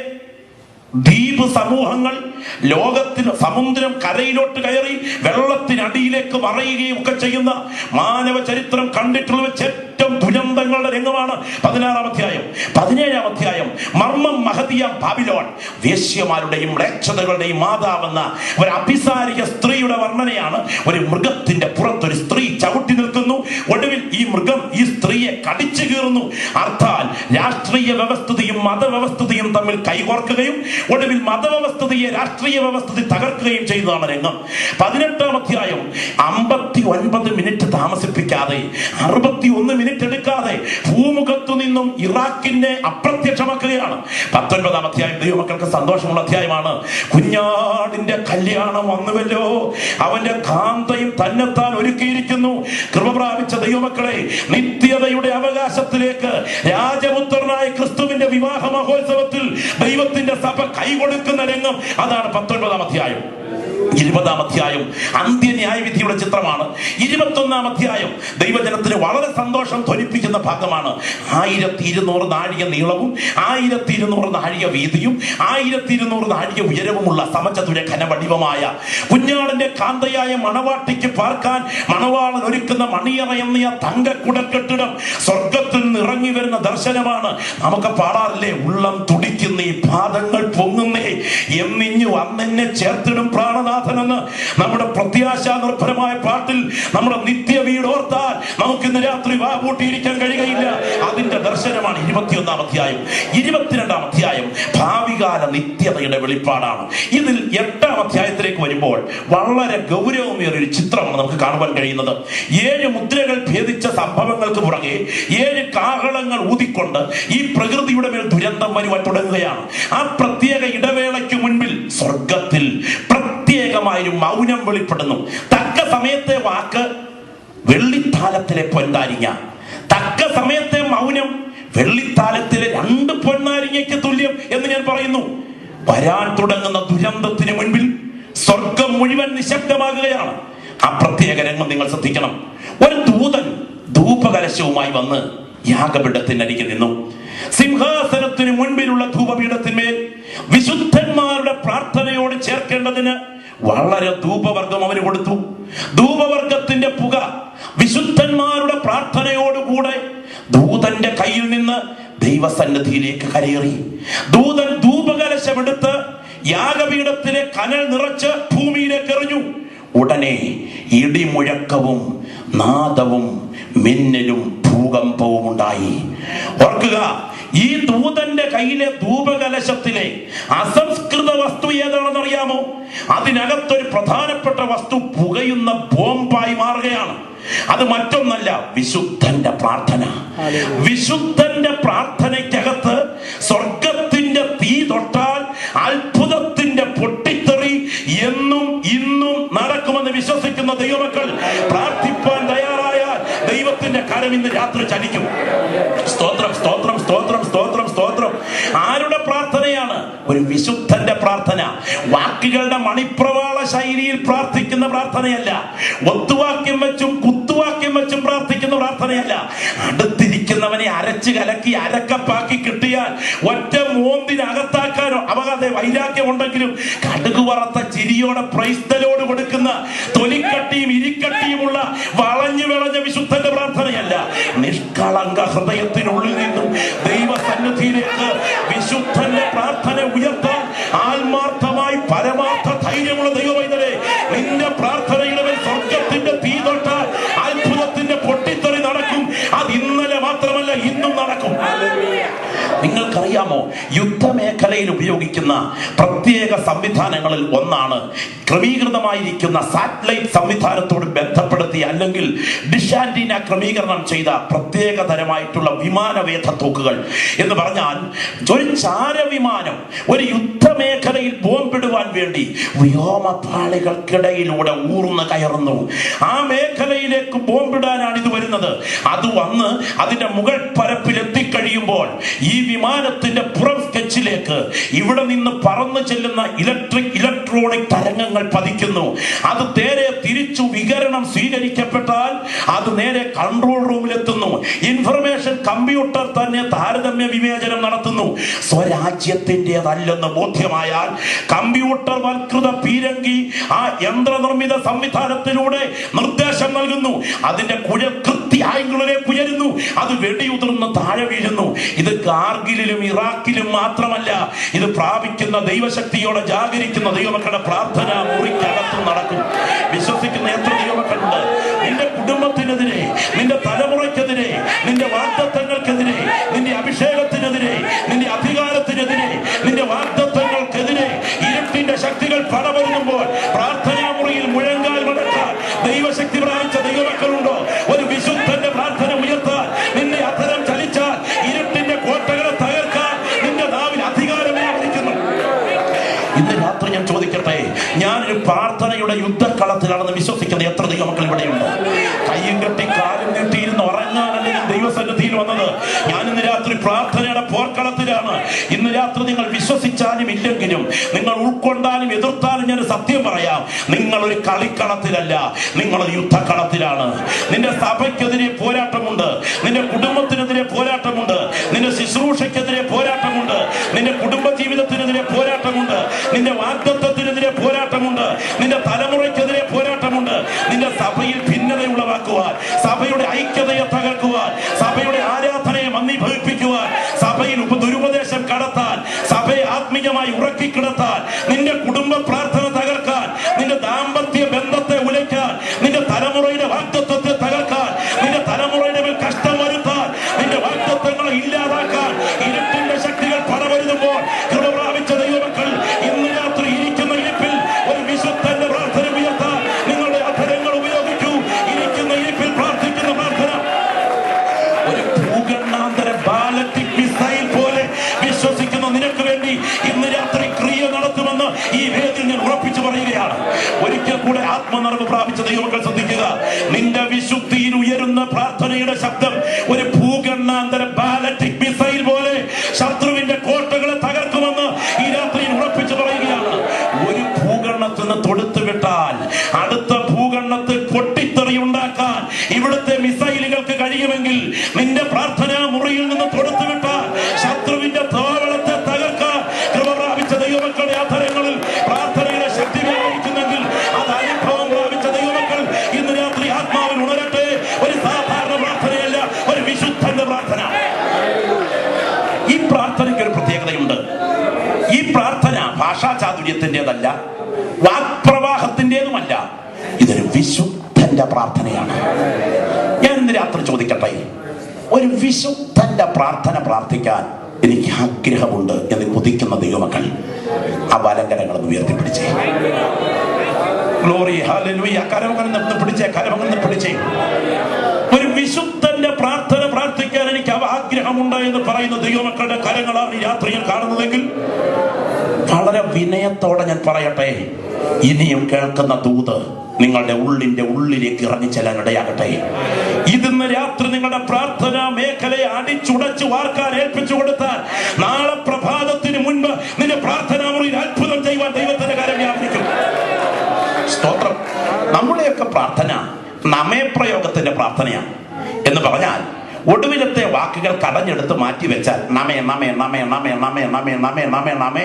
[SPEAKER 1] ദ്വീപ് സമൂഹങ്ങൾ ലോകത്തിന് സമുദ്രം കരയിലോട്ട് കയറി വെള്ളത്തിനടിയിലേക്ക് മറയുകയും ഒക്കെ ചെയ്യുന്ന മാനവ ചരിത്രം കണ്ടിട്ടുള്ള ഏറ്റവും ദുരന്തങ്ങളുടെ രംഗമാണ് 16-ാം അധ്യായം. 17-ാം അധ്യായം മർമ്മം മഹതിയാം ബാബിലോൺ, വേശ്യമാരുടെയും മ്ലേച്ഛതകളുടെയും മാതാവെന്ന ഒരു അഭിസാരിക സ്ത്രീയുടെ വർണ്ണനയാണ്. ഒരു മൃഗത്തിന്റെ പുറത്തൊരു സ്ത്രീ ചവിട്ടി നിൽക്കുന്നു. ഒടുവിൽ ഈ മൃഗം ഈ സ്ത്രീയെ കടിച്ചു കീറുന്നു. അർത്ഥാൽ രാഷ്ട്രീയ വ്യവസ്ഥിതിയും മതവ്യവസ്ഥിതിയും തമ്മിൽ കൈകോർക്കുകയും ഒടുവിൽ മതവ്യവസ്ഥിതിയെ രാഷ്ട്രീയ വ്യവസ്ഥിതി തകർക്കുകയും ചെയ്തതാണ് രംഗം. 18-ാം അധ്യായം 59 മിനിറ്റ് താമസിപ്പിക്കാതെ, 61 മിനിറ്റ് എടുക്കാതെ ഭൂമുഖത്തു നിന്നും ഇറാഖിനെ അപ്രത്യക്ഷമാക്കുകയാണ്. 19-ാം അധ്യായം ദൈവമക്കൾക്ക് സന്തോഷമുള്ള അധ്യായമാണ്. കുഞ്ഞാടിന്റെ കല്യാണം വന്നുവല്ലോ, അവന്റെ കാന്തയും തന്നെത്താൻ ഒരുക്കിയിരിക്കുന്നു. കൃപ പ്രാപിച്ച ദൈവമക്കളെ, നിത്യതയുടെ അവകാശത്തിലേക്ക് രാജപുത്രനായ ക്രിസ്തുവിന്റെ വിവാഹ മഹോത്സവത്തിൽ ദൈവത്തിന്റെ സഭ കൈകൊടുക്കുന്ന രംഗം, അതാണ് 19-ാം അധ്യായം. 20-ാം അധ്യായം അന്ത്യന്യായവിധിയുടെ ചിത്രമാണ്. 21-ാം അധ്യായം ദൈവജനത്തിന് വളരെ സന്തോഷം ധ്വനിപ്പിക്കുന്ന ഭാഗമാണ്. 1200 നാഴിക നീളവും 1200 നാഴിക വീതിയും 1200 നാഴിക ഉയരവുമുള്ള സമചതുര ഘനവടിവമായ കുഞ്ഞാടിന്റെ കാന്തയായ മണവാട്ടിക്ക് പാർക്കാൻ മണവാളൻ ഒരുക്കുന്ന മണിയറ എന്ന തങ്കക്കുടക്കെട്ടിടം സ്വർഗത്തിൽ നിന്ന് ഇറങ്ങി വരുന്ന ദർശനമാണ്. നമുക്ക് പാടാറില്ലേ, ഉള്ളം തുടിക്കുന്ന ഈ പാദങ്ങൾ പൊങ്ങുന്നേ, എന്നിഞ്ഞു വന്നെന്നെ ചേർത്തിടും പ്രാണനാഥനെന്ന്. നമ്മുടെ പ്രത്യാശാ നിർഭരമായ പാട്ടിൽ നമ്മുടെ നിത്യ വീടോർത്താൽ നമുക്ക് ഇന്ന് രാത്രി വാപൂട്ടിയിരിക്കാൻ കഴിയുകയില്ല. അതിന്റെ ദർശനമാണ് 21-ാം അധ്യായം. 22-ാം അധ്യായം ഭാവികാല നിത്യതയുടെ വെളിപ്പാടാണ്. ഇതിൽ 8-ാം അധ്യായത്തിലേക്ക് വരുമ്പോൾ വളരെ ഗൗരവമേറിയ ഒരു ചിത്രമാണ് നമുക്ക് കാണുവാൻ കഴിയുന്നത്. 7 മുദ്രകൾ ഭേദിച്ച സംഭവങ്ങൾക്ക് പുറകെ 7 കാഹളങ്ങൾ ഊതിക്കൊണ്ട് ഈ പ്രകൃതിയുടെ മേൽ ദുരന്തം വരുവാൻ തുടങ്ങുകയാണ്. ആ പ്രത്യേക ഇടവേളയ്ക്ക് മുൻപിൽ സ്വർഗത്തിൽ പ്രത്യേകമായൊരു മൗനം വെളിപ്പെടുന്നു. തക്ക സമയത്തെ വാക്ക് വെള്ളിത്താലത്തിലെ പൊന്നാരിങ്ങ, തക്ക സമയത്തെ മൗനം വെള്ളിത്താലത്തിലെ 2 പൊന്നാരിങ്ങയ്ക്ക് തുല്യം എന്ന് ഞാൻ പറയുന്നു. വരാൻ തുടങ്ങുന്ന ദുരന്തത്തിന് മുൻപിൽ സ്വർഗം മുഴുവൻ നിശബ്ദമാകുകയാണ്. ആ പ്രത്യേക രംഗം നിങ്ങൾ ശ്രദ്ധിക്കണം. ഒരു ദൂതൻ ധൂപകലശവുമായി വന്ന് യാഗപീഠത്തിനരികെ നിന്നു. സിംഹാസനത്തിന് മുൻപിലുള്ള ധൂപപീഠത്തിന്മേൽ വിശുദ്ധന്മാരുടെ പ്രാർത്ഥനയോട് ചേർക്കേണ്ടതിന് വളരെ ധൂപവർഗം അവന് കൊടുത്തു. ധൂപവർഗത്തിന്റെ പുക വിശുദ്ധന്മാരുടെ പ്രാർത്ഥനയോടുകൂടെ ദൂതന്റെ കയ്യിൽ നിന്ന് ദൈവസന്നിധിയിലേക്ക് കരയേറി. ദൂതൻ ധൂപകലശമെടുത്ത് യാഗപീഠത്തിലെ കനൽ നിറച്ച് ഭൂമിയിലേക്ക് എറിഞ്ഞു. ഉടനെ ഇടിമുഴക്കവും നാദവും മിന്നലും ഭൂകമ്പവും ഉണ്ടായി. ഓർക്കുക, ഈ ദൂതന്റെ കയ്യിലെ ധൂപകലശത്തിലെ അസംസ്കൃത വസ്തു ഏതാണെന്ന് അറിയാമോ? അതിനകത്തൊരു പ്രധാനപ്പെട്ട വസ്തു പുകയുന്ന ബോംബായി മാറുകയാണ്. അത് മറ്റൊന്നല്ല, വിശുദ്ധന്റെ പ്രാർത്ഥന. വിശുദ്ധന്റെ പ്രാർത്ഥനയ്ക്കകത്ത് സ്വർഗത്തിന്റെ തീ തൊട്ടാൽ അത്ഭുതത്തിന്റെ പൊട്ടിത്തെറി എന്നും ഇന്നും നടക്കുമെന്ന് വിശ്വസിക്കുന്ന ദൈവമക്കൾ പ്രാർത്ഥിപ്പാൻ തയ്യാറായാൽ ദൈവത്തിന്റെ കരം ഇന്ന് രാത്രി ചലിക്കും. സ്തോത്രം, സ്തോത്രം, സ്തോത്രം, സ്തോത്രം, സ്തോത്രം. ആരുടെ പ്രാർത്ഥനയാണ്? ഒരു വിശുദ്ധന്റെ പ്രാർത്ഥന. വാക്കുകളുടെ മണിപ്രവാള ശൈലിയിൽ പ്രാർത്ഥിക്കുന്ന പ്രാർത്ഥനയല്ല. ഒത്തുവാക്യം വെച്ചും കുത്തുവാക്യം വെച്ചും പ്രാർത്ഥിക്കുന്ന പ്രാർത്ഥനയല്ല. അടുത്തിരിക്കുന്നവനെ അരച്ച് കലക്കി അരക്കപ്പാക്കി കിട്ടിയാൽ ഒറ്റ മോന്തിനകത്താക്കാനോ അവകാതെ വൈരാഗ്യം ഉണ്ടെങ്കിലും കടുക് വറുത്ത ചിരിയോടെ പ്രൈസ്തലോട് കൊടുക്കുന്ന തൊലിക്കട്ടിയും ഇരിക്കട്ടിയുമുള്ള വളഞ്ഞു വിളഞ്ഞ വിശുദ്ധന്റെ പ്രാർത്ഥനയല്ല. നിഷ്കളങ്ക ഹൃദയത്തിനുള്ളിൽ നിന്നും ദൈവസന്നിധിയിലേക്ക് വിശുദ്ധന്റെ പ്രാർത്ഥന ഉയർത്താൻ ആത്മാർത്ഥമായി പരമാർത്ഥ ധൈര്യമുള്ള ദൈവവൈദ്യരെ, നിന്റെ പ്രാർത്ഥനയുടെ മേൽ സ്വർഗത്തിന്റെ തീ തൊട്ടാൽ അത്ഭുതത്തിന്റെ പൊട്ടിത്തെറി നടക്കും. അത് ഇന്നലെ മാത്രമല്ല, ഇന്നും നടക്കും. നിങ്ങൾക്കറിയാമോ, യുദ്ധമേഖലയിൽ ഉപയോഗിക്കുന്ന പ്രത്യേക സംവിധാനങ്ങളിൽ ഒന്നാണ് ക്രമീകൃതമായിരിക്കുന്ന സാറ്റലൈറ്റ് സംവിധാനത്തോട് ബന്ധപ്പെടുത്തി അല്ലെങ്കിൽ ഡിഷ് ആന്റിന ക്രമീകരണം ചെയ്ത പ്രത്യേക തരമായിട്ടുള്ള വിമാനവേധ തോക്കുകൾ. എന്ന് പറഞ്ഞാൽ ഒരു ചാരവിമാനം ഒരു യുദ്ധമേഖലയിൽ ബോംബിടുവാൻ വേണ്ടി വ്യോമപാളികൾക്കിടയിലൂടെ ഊർന്ന് കയറുന്നു. ആ മേഖലയിലേക്ക് ബോംബിടാനാണ് ഇത് വരുന്നത്. അത് വന്ന് അതിന്റെ മുകൾ പരപ്പിൽ എത്തിക്കഴിയുമ്പോൾ ഈ വിമാനത്തിന്റെ പുറം സ്കെച്ചിൽ ഹാർട്ടിലേക്ക് ഇവിടെ നിന്ന് പറന്നു ചെല്ലുന്ന ഇലക്ട്രോണിക് തരംഗങ്ങൾ പതിക്കുന്നു. അത് നേരെ തിരിച്ചു വികിരണം സ്വീകരിക്കപ്പെട്ടാൽ അത് നേരെ കൺട്രോൾ റൂമിലെത്തുന്നു. ഇൻഫർമേഷൻ കമ്പ്യൂട്ടർ തന്നെ താരതമ്യ വിവേചനം നടത്തുന്നു. സ്വരാജ്യത്തിൻ്റെതല്ലെന്ന് ബോധ്യമായാൽ കമ്പ്യൂട്ടർ വൽകൃത പീരങ്കി ആ യന്ത്രനിർമ്മിത സംവിധാനത്തിലൂടെ നിർദ്ദേശം നൽകുന്നു. അതിന്റെ കൃത്യാംഗിളിലേക്ക് ഉയരുന്നു. അത് വെടിയുതിർന്ന് താഴെ വീഴുന്നു. ഇത് കാർഗിലും ഇറാഖിലും മാത്രമല്ല, ഇത് പ്രാപിക്കുന്ന ദൈവശക്തിയോടെ ജാഗരിക്കുന്ന ദൈവമക്കളുടെ പ്രാർത്ഥന മുറിക്കകത്ത് നടക്കും. വിശ്വസിക്കുന്ന എത്ര ദൈവമക്കളുണ്ട്? നിന്റെ കുടുംബത്തിനെതിരെ, നിന്റെ തലമുറയ്ക്കെതിരെ, നിന്റെ വാഗ്ദത്തങ്ങൾക്കെതിരെ, നിന്റെ അഭിഷേകത്തിനെതിരെ, നിന്റെ അധികാരത്തിനെതിരെ, നിന്റെ വാഗ്ദത്തങ്ങൾക്കെതിരെ ഇരുട്ടിന്റെ ശക്തികൾ പടവരുമ്പോൾ പ്രാർത്ഥനാ മുറിയിൽ മുഴങ്കാൽ മടക്കാൻ ദൈവശക്തി പ്രാപിച്ച ദൈവമക്കളുണ്ടോ? ഒരു വിശുദ്ധന്റെ പ്രാർത്ഥന ഉയർത്താൻ നിന്റെ അധരം ചലിച്ചാൽ ഇരുട്ടിന്റെ കോട്ടകളെ തകർക്കാൻ നിന്റെ നാവിൽ അധികാരമേ അവതരിക്കുന്നു. ഇന്ന് രാത്രി ഞാൻ ചോദിക്കട്ടെ, ഞാനൊരു പ്രാർത്ഥനയുടെ യുദ്ധക്കളത്തിലാണെന്ന് വിശ്വസിക്കുന്ന എത്ര ദൈവമക്കൾ ഇവിടെയുണ്ട്? കയ്യും കെട്ടി കാലും കെട്ടിയിരുന്ന് ഉറങ്ങാനല്ല ഞാൻ ദൈവസന്നിധിയിൽ വന്നത്. ഞാൻ ഇന്ന് രാത്രി പ്രാർത്ഥനയുടെ പോർക്കളത്തിലാണ്. ഇന്ന് രാത്രി നിങ്ങൾ വിശ്വസിച്ചാലും ഇല്ലെങ്കിലും, നിങ്ങൾ ഉൾക്കൊണ്ടാലും എതിർത്താലും ഞാൻ സത്യം പറയാം, നിങ്ങളൊരു കളിക്കളത്തിലല്ല, നിങ്ങളൊരു യുദ്ധക്കളത്തിലാണ്. നിന്റെ സഭയ്ക്കെതിരെ പോരാട്ടമുണ്ട്, നിന്റെ കുടുംബത്തിനെതിരെ പോരാട്ടമുണ്ട്, നിന്റെ ശുശ്രൂഷയ്ക്കെതിരെ പോരാട്ടമുണ്ട്, നിന്റെ കുടുംബ ജീവിതത്തിനെതിരെ പോരാട്ടമുണ്ട്, നിന്റെ വാഗ്ദത്തത്തിനെതിരെ പോരാട്ടമുണ്ട്, നിന്റെ തലമുറയ്ക്കെതിരെ പോരാട്ടമുണ്ട്. നിന്റെ സഭയിൽ ഭിന്നത ഉളവാക്കുവാൻ, സഭയുടെ ഐക്യതയെ തകർക്കുവാൻ, സഭയുടെ ആരാധനയെ മന്ദീഭവിപ്പിക്കുവാൻ, സഭയിൽ ദുരുപദേശം കടത്താൻ, സഭയെ ആത്മീയമായി ഉറക്കിക്കിടത്താൻ, നിന്റെ കുടുംബ പ്രാർത്ഥന തകർക്കാൻ, നിന്റെ ദാമ്പത്യ ബന്ധത്തെ ഉലയ്ക്കാൻ, നിന്റെ തലമുറയുടെ വാഗ്ദത്തത്തെ തകർക്കാൻ, നിന്റെ തലമുറയുടെ മേൽ കഷ്ടം വരുത്താൻ, നിന്റെ വാഗ്ദത്തങ്ങളെ ഇല്ലാതാക്കാൻ ഇരുട്ടിന്റെ ശക്തികൾ പടവരുമ്പോൾ കൃപ പ്രാപിച്ച ദൈവമക്കൾ ഇന്ന് രാത്രി ഇരിക്കുന്ന ഇരിപ്പിൽ ഒരു വിശുദ്ധന്റെ പ്രാർത്ഥന ഉയർത്താൻ നിങ്ങളുടെ അധരങ്ങൾ ഉപയോഗിക്കൂ. ഇരിക്കുന്ന ഇരിപ്പിൽ പ്രാർത്ഥിക്കുന്ന പ്രാർത്ഥന ഒരു ഭൂഖണ്ഡാന്തര ബാലറ്റിക് മിസൈൽ പോലെ വിശ്വസിക്കുന്ന നിനക്ക് വേണ്ടി ഇന്ന് രാത്രി ക്രിയ നടത്തുമെന്ന് ഈ വേദിയിൽ ഞാൻ ഉറപ്പിച്ചു പറയുകയാണ്. ഒരിക്കൽ കൂടെ ആത്മനിറവ് പ്രാപിച്ച ദൈവമക്കൾ ശ്രദ്ധിക്കുക, നിന്റെ വിശുദ്ധിയിൽ ഉയരുന്ന പ്രാർത്ഥനയുടെ ശബ്ദം ഒരു ഭൂഖണ്ഡാന്തര ബാലറ്റിക് മിസൈൽ പോലെ ശത്രുവിന്റെ കോട്ടകളെ തകർക്കുമെന്ന് ഈ രാത്രിയിൽ ഉറപ്പിച്ചു പറയുകയാണ്. ഒരു ഭൂഖണ്ഡത്തിൽ നിന്ന് തൊടുത്തു വിട്ടാൽ അടുത്ത ഭൂഖണ്ഡത്തിൽ പൊട്ടിത്തെറി ഉണ്ടാക്കാൻ ഇവിടുത്തെ മിസൈലുകൾക്ക് കഴിയുമെങ്കിൽ നിന്റെ പ്രാർത്ഥനാ മുറിയിൽ നിന്ന് തൊടുത്തു വിട്ടാൽ ശത്രുവിന്റെ താവളത്തെ തകർക്കാൻ കൃപ പ്രാപിച്ച ദൈവമക്കളുടെ അധരങ്ങളിൽ പ്രാർത്ഥനയുടെ ശക്തി വ്യാപരിക്കുന്നെങ്കിൽ അത് അനുഭവം പ്രാപിച്ച ദൈവമക്കൾ ഇന്ന് രാത്രി ആത്മാവിൽ ഉണരട്ടെ. ഒരു സാധാരണ പ്രാർത്ഥനയല്ല, ഒരു വിശുദ്ധന്റെ പ്രാർത്ഥന. ഈ പ്രാർത്ഥനയ്ക്ക് ഒരു പ്രത്യേകതയുണ്ട്. ഈ പ്രാർത്ഥന ഭാഷാ ചാതുര്യത്തിൻ്റെതല്ല, വാക്പ്രവാഹത്തിൻ്റെതുമല്ല. ഇതൊരു വിശുദ്ധന്റെ പ്രാർത്ഥനയാണ്. ഞാൻ ഇന്ന് രാത്രി ചോദിക്കട്ടെ, ഒരു വിശുദ്ധന്റെ പ്രാർത്ഥന പ്രാർത്ഥിക്കാൻ എനിക്ക് ആഗ്രഹമുണ്ട് എന്ന് കൊതിക്കുന്ന ദൈവമക്കൾ ആ വലങ്കരങ്ങളൊന്ന് ഉയർത്തിപ്പിടിച്ചേ. Glory, hallelujah. കരമങ്ങൾ പിടിച്ചേ. ഒരു വിശുദ്ധന്റെ പ്രാർത്ഥന പ്രാർത്ഥിക്കാൻ എനിക്ക് ആഗ്രഹമുണ്ട് എന്ന് പറയുന്ന ദൈവമക്കളുടെ കരങ്ങളാണ് ഈ രാത്രി ഞാൻ കാണുന്നതെങ്കിൽ വളരെ വിനയത്തോടെ ഞാൻ പറയട്ടെ, ഇനിയും കേൾക്കുന്ന ദൂത് നിങ്ങളുടെ ഉള്ളിലേക്ക് ഇറങ്ങിച്ചെല്ലാൻ ഇടയാകട്ടെ. ഇതിന്ന് രാത്രി നിങ്ങളുടെ പ്രാർത്ഥനാ മേഖലയെ അടിച്ചുടച്ച് വാർക്കാൻ ഏൽപ്പിച്ചു കൊടുത്താൽ നാളെ പ്രഭാതത്തിന് മുൻപ് നിന്റെ പ്രാർത്ഥനാ മുറിയിൽ അത്ഭുതം ചെയ്യുവാൻ ദൈവത്തിന്റെ കാര്യം വ്യാപരിക്കും. സ്തോത്രം. നമ്മുടെയൊക്കെ പ്രാർത്ഥന നമേപ്രയോഗത്തിന്റെ പ്രാർത്ഥനയാണ്. എന്ന് പറഞ്ഞാൽ ഒടുവിലത്തെ വാക്കുകൾ കടഞ്ഞെടുത്ത് മാറ്റിവെച്ചാൽ നമേ നമേ നമേ നമേ നമേ നമേ നമേ നമേ നമേ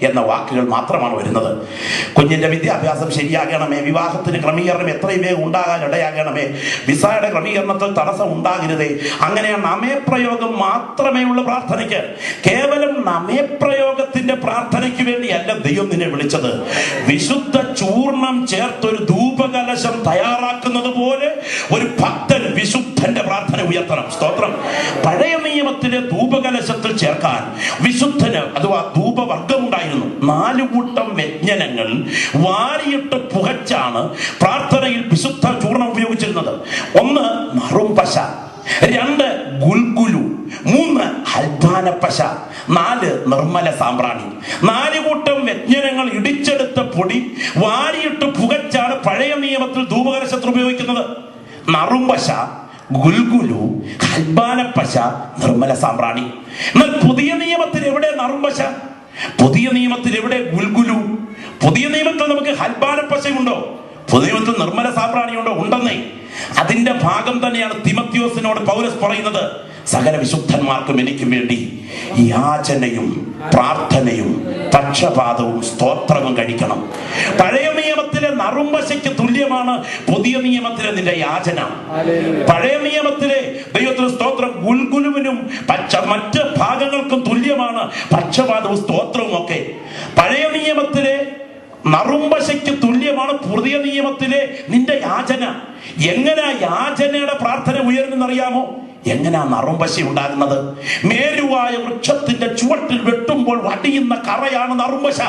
[SPEAKER 1] എന്ന വാക്കുകൾ മാത്രമാണ് വരുന്നത്. കുഞ്ഞിന്റെ വിദ്യാഭ്യാസം ശരിയാകണമേ, വിവാഹത്തിന് ക്രമീകരണം എത്രയും വേഗം ഉണ്ടാകാൻ ഇടയാകണമേ, വിസയുടെ ക്രമീകരണത്തിൽ തടസ്സം ഉണ്ടാകരുതേ, അങ്ങനെ നമേ പ്രയോഗം മാത്രമേ ഉള്ള പ്രാർത്ഥനയ്ക്ക്. കേവലം നമേ പ്രയോഗത്തിന്റെ പ്രാർത്ഥനയ്ക്ക് വേണ്ടിയല്ല ദൈവം നിന്നെ വിളിച്ചത്. വിശുദ്ധ ചൂർണം ചേർത്തൊരു ധൂപകലശം തയ്യാറാക്കുന്നത് പോലെ ഒരു ഭക്തൻ വിശുദ്ധന്റെ പ്രാർത്ഥന ഉയർത്തണം. സ്തോത്രം. പഴയ നിയമത്തിലെ ധൂപകലശത്തിൽ ചേർക്കാൻ വിശുദ്ധന് അഥവാ ധൂപവർഗം ഉണ്ടായിരുന്നു. 4 കൂട്ടം വ്യഞ്ജനങ്ങൾ വാരിയിട്ട് പുകച്ചാണ് പ്രാർത്ഥനയിൽ വിശുദ്ധ ചൂർണം ഉപയോഗിച്ചിരുന്നത്. 1 നറുംപശ, 2 ഗുൽഗുലു, 3 ഹൽദാനപ്പശ, 4 നിർമ്മല സാമ്പ്രാണി. 4 കൂട്ടം വ്യഞ്ജനങ്ങൾ ഇടിച്ചെടുത്ത പൊടി വാരിയിട്ട് പുകച്ചാണ് പഴയ നിയമത്തിൽ ധൂപകലശത്തിൽ ഉപയോഗിക്കുന്നത്. നറുംപശ, ഗുൽഗുലു, ഹൽബാന പശ, നിർമ്മല സാമ്പ്രാണി. എന്നാൽ പുതിയ നിയമത്തിൽ എവിടെ നറുംപശ? പുതിയ നിയമത്തിൽ എവിടെ ഗുൽഗുലു? പുതിയ നിയമത്തിൽ നമുക്ക് ഹൽബാന പശയുണ്ടോ? പുതിയ നിയമത്തിൽ നിർമ്മല സാമ്പ്രാണിയുണ്ടോ? ഉണ്ടെന്നേ. അതിന്റെ ഭാഗം തന്നെയാണ് തിമോത്തിയോസിനോട് പൗലോസ് പറയുന്നത്. സകല വിശുദ്ധന്മാർക്കും എനിക്കും വേണ്ടി യാചനയും പ്രാർത്ഥനയും പക്ഷപാതവും സ്തോത്രവും കഴിക്കണം. പഴയ നിയമത്തിലെ നറുംപശയ്ക്ക് തുല്യമാണ് പുതിയ നിയമത്തിലെ നിന്റെ യാചന. പഴയ നിയമത്തിലെ ദൈവത്തിന് സ്തോത്രം ഗുൽഗുലുവിനും മറ്റ് ഭാഗങ്ങൾക്കും തുല്യമാണ് പക്ഷപാതവും സ്തോത്രവും ഒക്കെ. പഴയ നിയമത്തിലെ നറുംപശയ്ക്ക് തുല്യമാണ് പുതിയ നിയമത്തിലെ നിന്റെ യാചന. എങ്ങനെ യാചനയുടെ പ്രാർത്ഥന ഉയരുന്നറിയാമോ? എങ്ങനെയാ നറുംപശ ഉണ്ടാകുന്നത്? മേരുവായ വൃക്ഷത്തിന്റെ ചുവട്ടിൽ വെട്ടുമ്പോൾ വടിയുന്ന കറയാണ് നറുംപശ.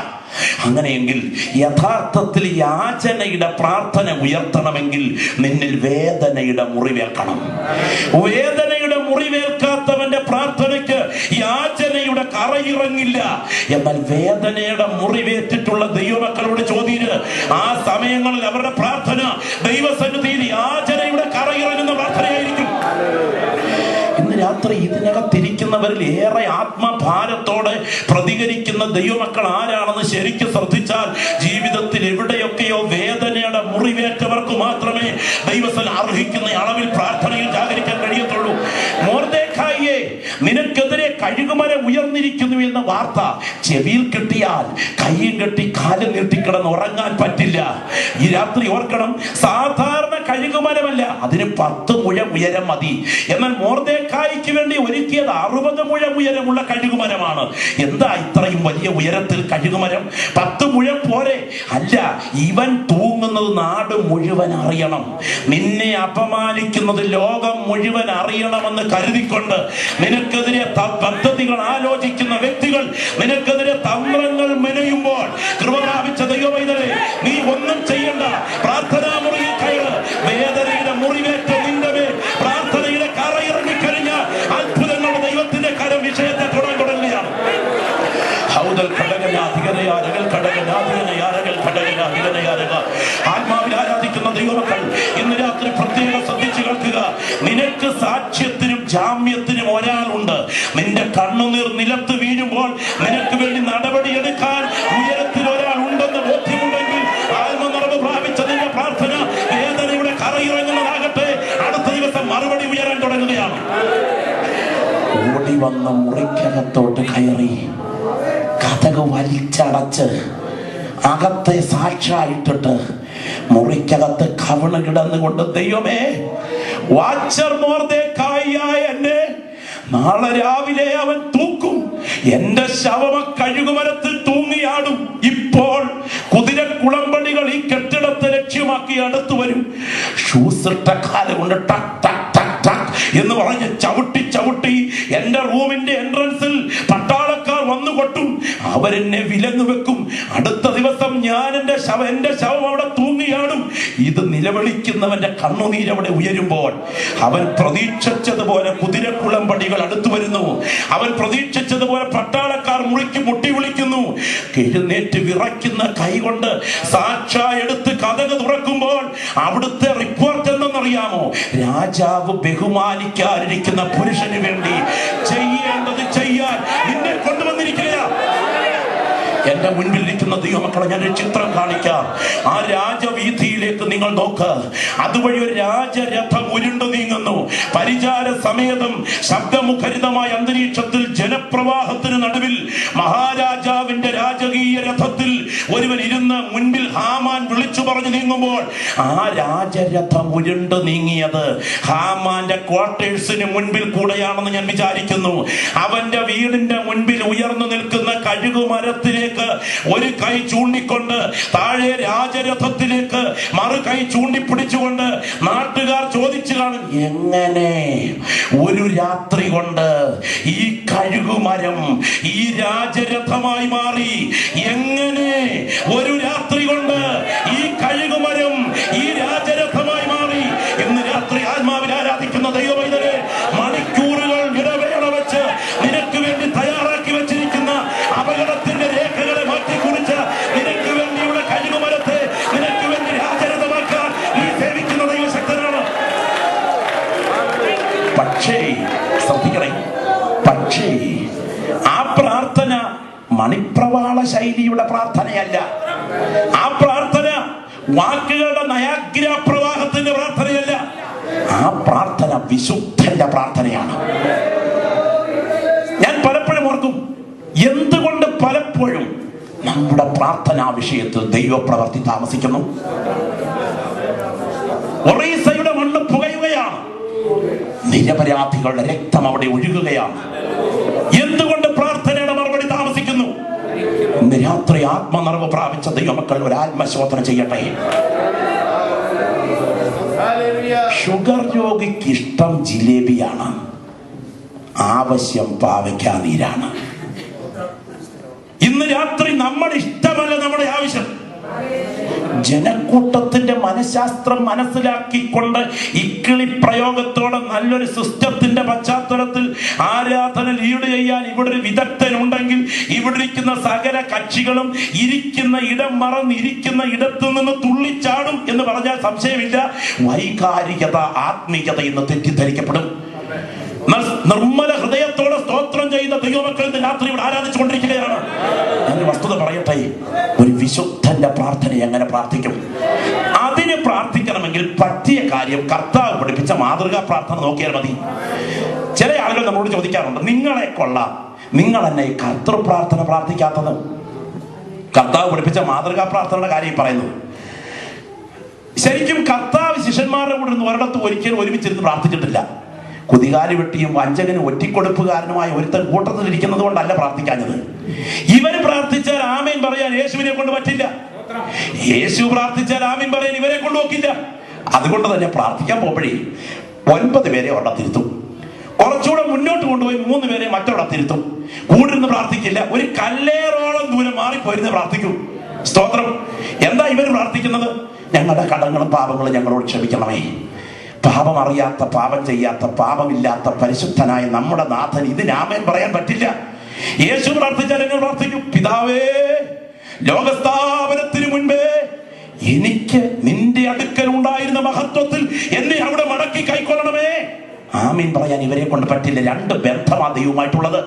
[SPEAKER 1] അങ്ങനെയെങ്കിൽ യഥാർത്ഥത്തിൽ യാചനയുടെ പ്രാർത്ഥന ഉയർത്തണമെങ്കിൽ നിന്നിൽ വേദനയുടെ മുറിവേൽക്കണം. വേദനയുടെ മുറിവേൽക്കാത്തവന്റെ പ്രാർത്ഥനയ്ക്ക് യാചനയുടെ കറയിറങ്ങില്ല. എന്നാൽ വേദനയുടെ മുറിവേറ്റിട്ടുള്ള ദൈവമക്കളോട് ചോദ്യം, ആ സമയങ്ങളിൽ അവരുടെ പ്രാർത്ഥന ദൈവസന്നിധിയിൽ യാചനയുടെ കറയിറങ്ങുന്ന പ്രാർത്ഥനയായിരിക്കും. ഇന്ന് രാത്രി ഇതിനകത്തിരിക്കുന്നവരിൽ ഏറെ ആത്മഭാരത്തോടെ പ്രതികരിക്കുന്ന ദൈവമക്കൾ ആരാണെന്ന് ശരിക്കും ശ്രദ്ധിച്ചാൽ, ജീവിതത്തിൽ എവിടെയൊക്കെയോ വേദനയുടെ മുറിവേറ്റവർക്ക് മാത്രമേ ദൈവസ്ഥലം അർഹിക്കുന്ന അളവിൽ പ്രാർത്ഥനയിൽ ജാഗരിക്കാൻ കഴിയത്തുള്ളൂ. മൊർദെഖായിയെ, നിനക്കെതിരെ കഴുകുമരം ഉയർന്നിരിക്കുന്നു എന്ന വാർത്ത ചെവിയിൽ കിട്ടിയാൽ കയ്യും കെട്ടി കാലും നീട്ടിക്കിടന്ന് ഉറങ്ങാൻ പറ്റില്ല. ഈ രാത്രി ഓർക്കണം, സാധാരണ കഴുകുമരമല്ല, അതിന് 10 മുഴം ഉയരം മതി. എന്നാൽ മൊർദെഖായിക്ക് വേണ്ടി ഒരുക്കിയത് 60 മുഴം ഉയരമുള്ള കഴുകുമരമാണ്. എന്താ ഇത്രയും വലിയ ഉയരത്തിൽ കഴുകുമരം? 10 മുഴം പോരെ? അല്ല, ഇവൻ തൂങ്ങുന്നത് നാട് മുഴുവൻ അറിയണം. നിന്നെ അപമാനിക്കുന്നത് ലോകം മുഴുവൻ അറിയണമെന്ന് കരുതിക്കൊണ്ട് നിനക്കെതിരെ പദ്ധതികൾ ആലോചിക്കുന്ന വ്യക്തികൾ, നിനക്കെതിരെ തന്ത്രങ്ങൾ മെനയുമ്പോൾ, കൃപ പ്രാപിച്ച ദൈവമൈതലേ, നീ ഒന്നും ചെയ്യണ്ട. പ്രാർത്ഥനാ മുറിയിൽ കയറ്. വേദനയുടെ മുറിവേറ്റ നിന്റെ മേൽ പ്രാർത്ഥനയുടെ കറയിറങ്ങിക്കഴിഞ്ഞാൽ അത്ഭുതങ്ങളുടെ ദൈവത്തിന്റെ കരം വിഷയത്തെ തുടങ്ങുകയാണ്. ആത്മാവിൽ ആരാധിക്കുന്ന ദൈവമക്കൾ ഇന്ന് രാത്രി പ്രത്യേകം ശ്രദ്ധിച്ചു കേൾക്കുക. നിനക്ക് സാക്ഷ്യത്തിനും ജാമ്യത്തിനും ഒരാളുണ്ട്. നിന്റെ കണ്ണുനീർ നിലത്ത് വീഴുമ്പോൾ നിനക്ക് വേണ്ടി നടപടിയെടുക്കാൻ ഉയരത്തിൽ ഒരാൾ ഉണ്ടെന്ന് ബോധ്യമുണ്ടെങ്കിൽ ആത്മനിറവ് പ്രാപിച്ച നിന്റെ പ്രാർത്ഥന വേദനയുടെ കറയിറങ്ങുന്നതാകട്ടെ. അടുത്ത ദിവസം മറുപടി ഉയരാൻ തുടങ്ങുകയാണ്. ഓടി വന്ന മുറിക്കകത്തോട്ട് കയറി കതക് വലിച്ചടച്ച് അകത്തെ സാക്ഷായിട്ടിട്ട് മുറിക്കകത്ത് കവിണ് കിടന്നുകൊണ്ട്, ദൈവമേ, വാച്ചർ മൊർദെഖായിയായ എന്നെ നാളെ രാവിലെ അവൻ തൂക്കും. എന്റെ ശവമ കഴുകുമരത്തിൽ തൂങ്ങിയാടും. ഇപ്പോൾ കുതിരക്കുളമ്പടികൾ ഈ കെട്ടിടത്തെ ലക്ഷ്യമാക്കി അടുത്തു വരും. ഷൂസിട്ട കാല് കൊണ്ട് ടക് ടക് ടക് ടക് എന്ന് പറഞ്ഞ് ചവിട്ടി ചവിട്ടി എന്റെ റൂമിന്റെ എൻട്രൻസിൽ പട്ടാളക്കാർ വന്നു കൊട്ടും. അവരെന്നെ വിലങ്ങു വെക്കും. അടുത്ത ദിവസം ഞാൻ എന്റെ ശവം അവിടെ തൂങ്ങിയാടും. ഇത് നിലവിളിക്കുന്നവന്റെ കണ്ണുനീരവിടെ ഉയരുമ്പോൾ അവൻ പ്രതീക്ഷിച്ചതുപോലെ കുതിരക്കുളമ്പടികൾ അടുത്തു വരുന്നു. അവൻ പ്രതീക്ഷിച്ചതുപോലെ പട്ടാളക്കാർ മുട്ടി വിളിക്കുന്നു. എഴുന്നേറ്റ് വിറയ്ക്കുന്ന കൈകൊണ്ട് സാക്ഷാ എടുത്ത് കതക് തുറക്കുമ്പോൾ അവിടുത്തെ റിപ്പോർട്ട് എന്തെന്നറിയാമോ? രാജാവ് ബഹുമാനിക്കാതിരിക്കുന്ന പുരുഷന് വേണ്ടി ചെയ്യേണ്ടത് ചെയ്യാൻ നിന്നെ കൊണ്ടുവന്നിരിക്കുക. എന്റെ മുൻപിൽ ഇരിക്കുന്ന ദൈവമക്കളെ ഞാൻ ഒരു ചിത്രം കാണിക്കാം. ആ രാജവീഥിയിലേക്ക് നിങ്ങൾ നോക്ക്. അതുവഴി ഒരു രാജരഥം ഉരുണ്ടു നീങ്ങുന്നു. പരിചാര സമേതം ശബ്ദമുഖരിതമായ അന്തരീക്ഷത്തിൽ ജനപ്രവാഹത്തിന് നടുവിൽ മഹാരാജാവിന്റെ രാജകീയ രഥത്തിൽ ഒരുവൻ ഇരുന്ന് മുൻപിൽ ഹാമാൻ വിളിച്ചു പറഞ്ഞു നീങ്ങുമ്പോൾ ആ രാജരഥം ഉരുണ്ടു നീങ്ങിയത് ഹാമാന്റെ ക്വാർട്ടേഴ്സിന് മുൻപിൽ കൂടെയാണെന്ന് ഞാൻ വിചാരിക്കുന്നു. അവന്റെ വീടിന്റെ മുൻപിൽ ഉയർന്നു നിൽക്കുന്ന കഴുകുമരത്തിലേക്ക് ഒരു കൈ ചൂണ്ടിക്കൊണ്ട് താഴെ രാജരഥത്തിലേക്ക് മറു കൈ ചൂണ്ടിപ്പിടിച്ചുകൊണ്ട് നാട്ടുകാർ ചോദിച്ചു കാണും, എങ്ങനെ ഒരു രാത്രി കൊണ്ട് ഈ കഴുകുമരം ഈ രാജരഥമായി മാറി? എങ്ങനെ ഒരു രാത്രി കൊണ്ട് ഈ കഴുകുമരം ഈ രാജരഥമായി മാറി? ഇന്ന് രാത്രി ആത്മാവിൽ ആരാധിക്കുന്ന ദൈവമൈതലേ, മണിക്കൂറുകൾ ഇടവേള വെച്ച് നിനക്ക് വേണ്ടി തയ്യാറാക്കി വെച്ചിരിക്കുന്ന അപകടത്തിന്റെ രേഖകളെ മാറ്റിക്കുറിച്ച് നിനക്ക് വേണ്ടിയുള്ള കഴുകുമരത്തെ നിനക്ക് വേണ്ടി രാജരഥമാക്കാൻ നീ സേവിക്കുന്ന ദൈവശക്തനാണ്. ശ്രദ്ധിക്കണേ. പക്ഷേ ആ പ്രാർത്ഥന മണിപ്രവാള ശൈലിയുടെ പ്രാർത്ഥനയല്ല. ആ പ്രാർത്ഥന വാക്കുകളുടെ നയാഗ്ര പ്രവാഹത്തിന്റെ പ്രാർത്ഥനയല്ല. ആ പ്രാർത്ഥന വിശുദ്ധന്റെ പ്രാർത്ഥനയാണ്. ഞാൻ പലപ്പോഴും ഓർക്കും, എന്തുകൊണ്ട് പലപ്പോഴും നമ്മുടെ പ്രാർത്ഥനാ വിഷയത്തിൽ ദൈവപ്രവൃത്തി താമസിക്കുന്നു. ഒറീസയുടെ മണ്ണ് പുകയുകയാണ്, നിരപരാധികളുടെ രക്തം അവിടെ ഒഴുകുകയാണ്. എന്തുകൊണ്ട് പ്രാർത്ഥനയുടെ മറുപടി താമസിക്കുന്നു? ഇന്ന് രാത്രി ആത്മനിറവ് പ്രാപിച്ച ദൈവമക്കൾ ഒരു ആത്മശോധന ചെയ്യട്ടെ. ഷുഗർ രോഗിക്ക് ഇഷ്ടം ജിലേബിയാണ്, ആവശ്യം പാവയ്ക്കാ നീരാണ്. ഇന്ന് രാത്രി നമ്മുടെ ഇഷ്ടമല്ല നമ്മുടെ ആവശ്യം. ജനക്കൂട്ടത്തിന്റെ മനഃശാസ്ത്രം മനസ്സിലാക്കിക്കൊണ്ട് ഇക്കിളി പ്രയോഗത്തോടെ നല്ലൊരു സിസ്റ്റത്തിന്റെ പശ്ചാത്തലത്തിൽ ആരാധന ലീഡ് ചെയ്യാൻ ഇവിടെ ഒരു വിദഗ്ധനുണ്ടെങ്കിൽ ഇവിടെ ഇരിക്കുന്ന സകല കക്ഷികളും ഇരിക്കുന്ന ഇടം മറന്നിരിക്കുന്ന ഇടത്തു നിന്ന് തുള്ളിച്ചാടും എന്ന് പറഞ്ഞാൽ സംശയമില്ല. വൈകാരികത ആത്മീയത എന്ന് തെറ്റിദ്ധരിക്കപ്പെടും. നിർമ്മല ഹൃദയത്തോടെ സ്തോത്രം ചെയ്ത ദൈവമക്കൾ ഇന്ന് രാത്രി ഇവിടെ ആരാധിച്ചുകൊണ്ടിരിക്കുകയാണ്. ഞാൻ വസ്തുത പറയട്ടെ, ഒരു വിശുദ്ധന്റെ പ്രാർത്ഥന എങ്ങനെ പ്രാർത്ഥിക്കും? അതിന് പ്രാർത്ഥിക്കണമെങ്കിൽ പറ്റിയ കാര്യം കർത്താവ് പഠിപ്പിച്ച മാതൃകാ പ്രാർത്ഥന നോക്കിയാൽ മതി. ചില ആളുകൾ നമ്മളോട് ചോദിക്കാറുണ്ട്, നിങ്ങളെ കൊള്ളാം, നിങ്ങൾ എന്നെ ഈ കർത്തൃ പ്രാർത്ഥന പ്രാർത്ഥിക്കാത്തത്? കർത്താവ് പഠിപ്പിച്ച മാതൃകാ പ്രാർത്ഥനയുടെ കാര്യം പറയുന്നത്. ശരിക്കും കർത്താവ് ശിഷ്യന്മാരുടെ കൂടെ ഒരിടത്ത് ഒരിക്കലും ഒരുമിച്ചിരുന്ന് പ്രാർത്ഥിച്ചിട്ടില്ല. കുതികാലി വെട്ടിയും വഞ്ചകനും ഒറ്റിക്കൊടുപ്പുകാരനുമായ ഒരുത്തൻ കൂട്ടത്തിൽ ഇരിക്കുന്നത് കൊണ്ടല്ല പ്രാർത്ഥിക്കാഞ്ഞത്. ഇവര് പ്രാർത്ഥിച്ചാൽ ആമേൻ പറയാൻ യേശുവിനെ കൊണ്ട് പറ്റില്ല. യേശു പ്രാർത്ഥിച്ചാൽ ആമേൻ പറയാൻ ഇവരെ കൊണ്ട് നോക്കില്ല. അതുകൊണ്ട് തന്നെ പ്രാർത്ഥിക്കാൻ പോകുമ്പോഴേ 9 പേരെ ഒരിടത്തിരുത്തും, കുറച്ചുകൂടെ മുന്നോട്ട് കൊണ്ടുപോയി 3 പേരെ മറ്റൊരിടത്തിരുത്തും. കൂടിരുന്ന് പ്രാർത്ഥിക്കില്ല, ഒരു കല്ലേറോളം ദൂരം മാറിപ്പോയിരുന്ന് പ്രാർത്ഥിക്കും. സ്തോത്രം. എന്താ ഇവർ പ്രാർത്ഥിക്കുന്നത്? ഞങ്ങളുടെ കടങ്ങളും പാപങ്ങളും ഞങ്ങളോട് ക്ഷമിക്കണമേ. പാപം അറിയാത്ത, പാപം ചെയ്യാത്ത, പാപമില്ലാത്ത പരിശുദ്ധനായ നമ്മുടെ നാഥൻ ഇതിന് ആമേൻ പറയാൻ പറ്റില്ല. യേശു പ്രാർത്ഥിച്ചാൽ എങ്ങനെ പ്രാർത്ഥിക്കും? പിതാവേ, ലോകസ്ഥാപനത്തിന് മുൻപേ എനിക്ക് നിന്റെ അടുക്കൽ ഉണ്ടായിരുന്ന മഹത്വത്തിൽ എന്നെ അവിടെ മടക്കി കൈക്കൊള്ളണമേ. ആമേൻ പറയാൻ ഇവരെ കൊണ്ട് പറ്റില്ല. 2 ബന്ധമാ ദൈവമായിട്ടുള്ളത്.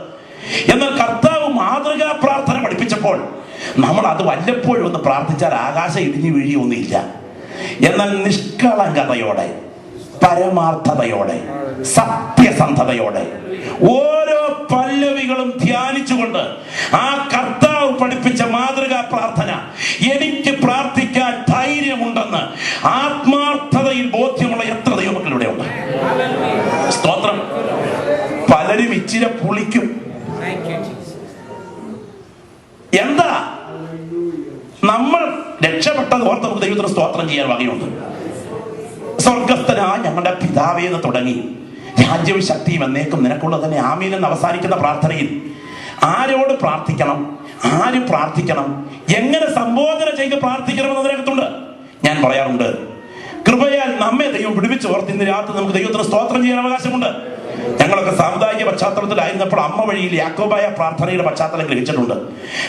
[SPEAKER 1] എന്നാൽ കർത്താവ് മാതൃകാ പ്രാർത്ഥന പഠിപ്പിച്ചപ്പോൾ നമ്മൾ അത് വല്ലപ്പോഴും ഒന്ന് പ്രാർത്ഥിച്ചാൽ ആകാശം ഇടിഞ്ഞു വീഴിയൊന്നുമില്ല. എന്നാൽ നിഷ്കളങ്കതയോടെ, പരമാർത്ഥതയോടെ, സത്യസന്ധതയോടെ ഓരോ പല്ലവികളും ധ്യാനിച്ചുകൊണ്ട് ആ കർത്താവ് പഠിപ്പിച്ച മാതൃകാ പ്രാർത്ഥന എനിക്ക് പ്രാർത്ഥിക്കാൻ ധൈര്യമുണ്ടെന്ന് ആത്മാർത്ഥതയിൽ ബോധ്യമുള്ള എത്ര ദൈവമക്കൾ ഇവിടെ ഉണ്ട്? സ്തോത്രം. പലരും ഇച്ചിരി പുളിക്കും. എന്താ നമ്മൾ രക്ഷപ്പെട്ടത് ഓർത്ത് നമുക്ക് ദൈവത്തിന് സ്തോത്രം ചെയ്യാൻ വകയുണ്ട്. സ്വർഗസ്ഥനായ ഞങ്ങളുടെ പിതാവേ എന്ന് തുടങ്ങി രാജ്യവും ശക്തിയും എന്നേക്കും നിനക്കുള്ളത് തന്നെ ആമീൻ എന്ന് അവസാനിക്കുന്ന പ്രാർത്ഥനയിൽ ആരോട് പ്രാർത്ഥിക്കണം, ആര് പ്രാർത്ഥിക്കണം, എങ്ങനെ സംബോധന ചെയ്ത് പ്രാർത്ഥിക്കണം എന്നതിനകത്തുണ്ട്. ഞാൻ പറയാറുണ്ട്, കൃപയാൽ നമ്മെ ദൈവം വിടുവിച്ച് ഓർത്ത് ഇന്ന് രാത്രി നമുക്ക് ദൈവത്തിന് സ്തോത്രം ചെയ്യാൻ അവകാശമുണ്ട്. ഞങ്ങളൊക്കെ സാമുദായിക പശ്ചാത്തലത്തിലായിരുന്നപ്പോൾ അമ്മ വഴിയിൽ യാക്കോബായ പ്രാർത്ഥനയുടെ പശ്ചാത്തലം ഗ്രഹിച്ചിട്ടുണ്ട്.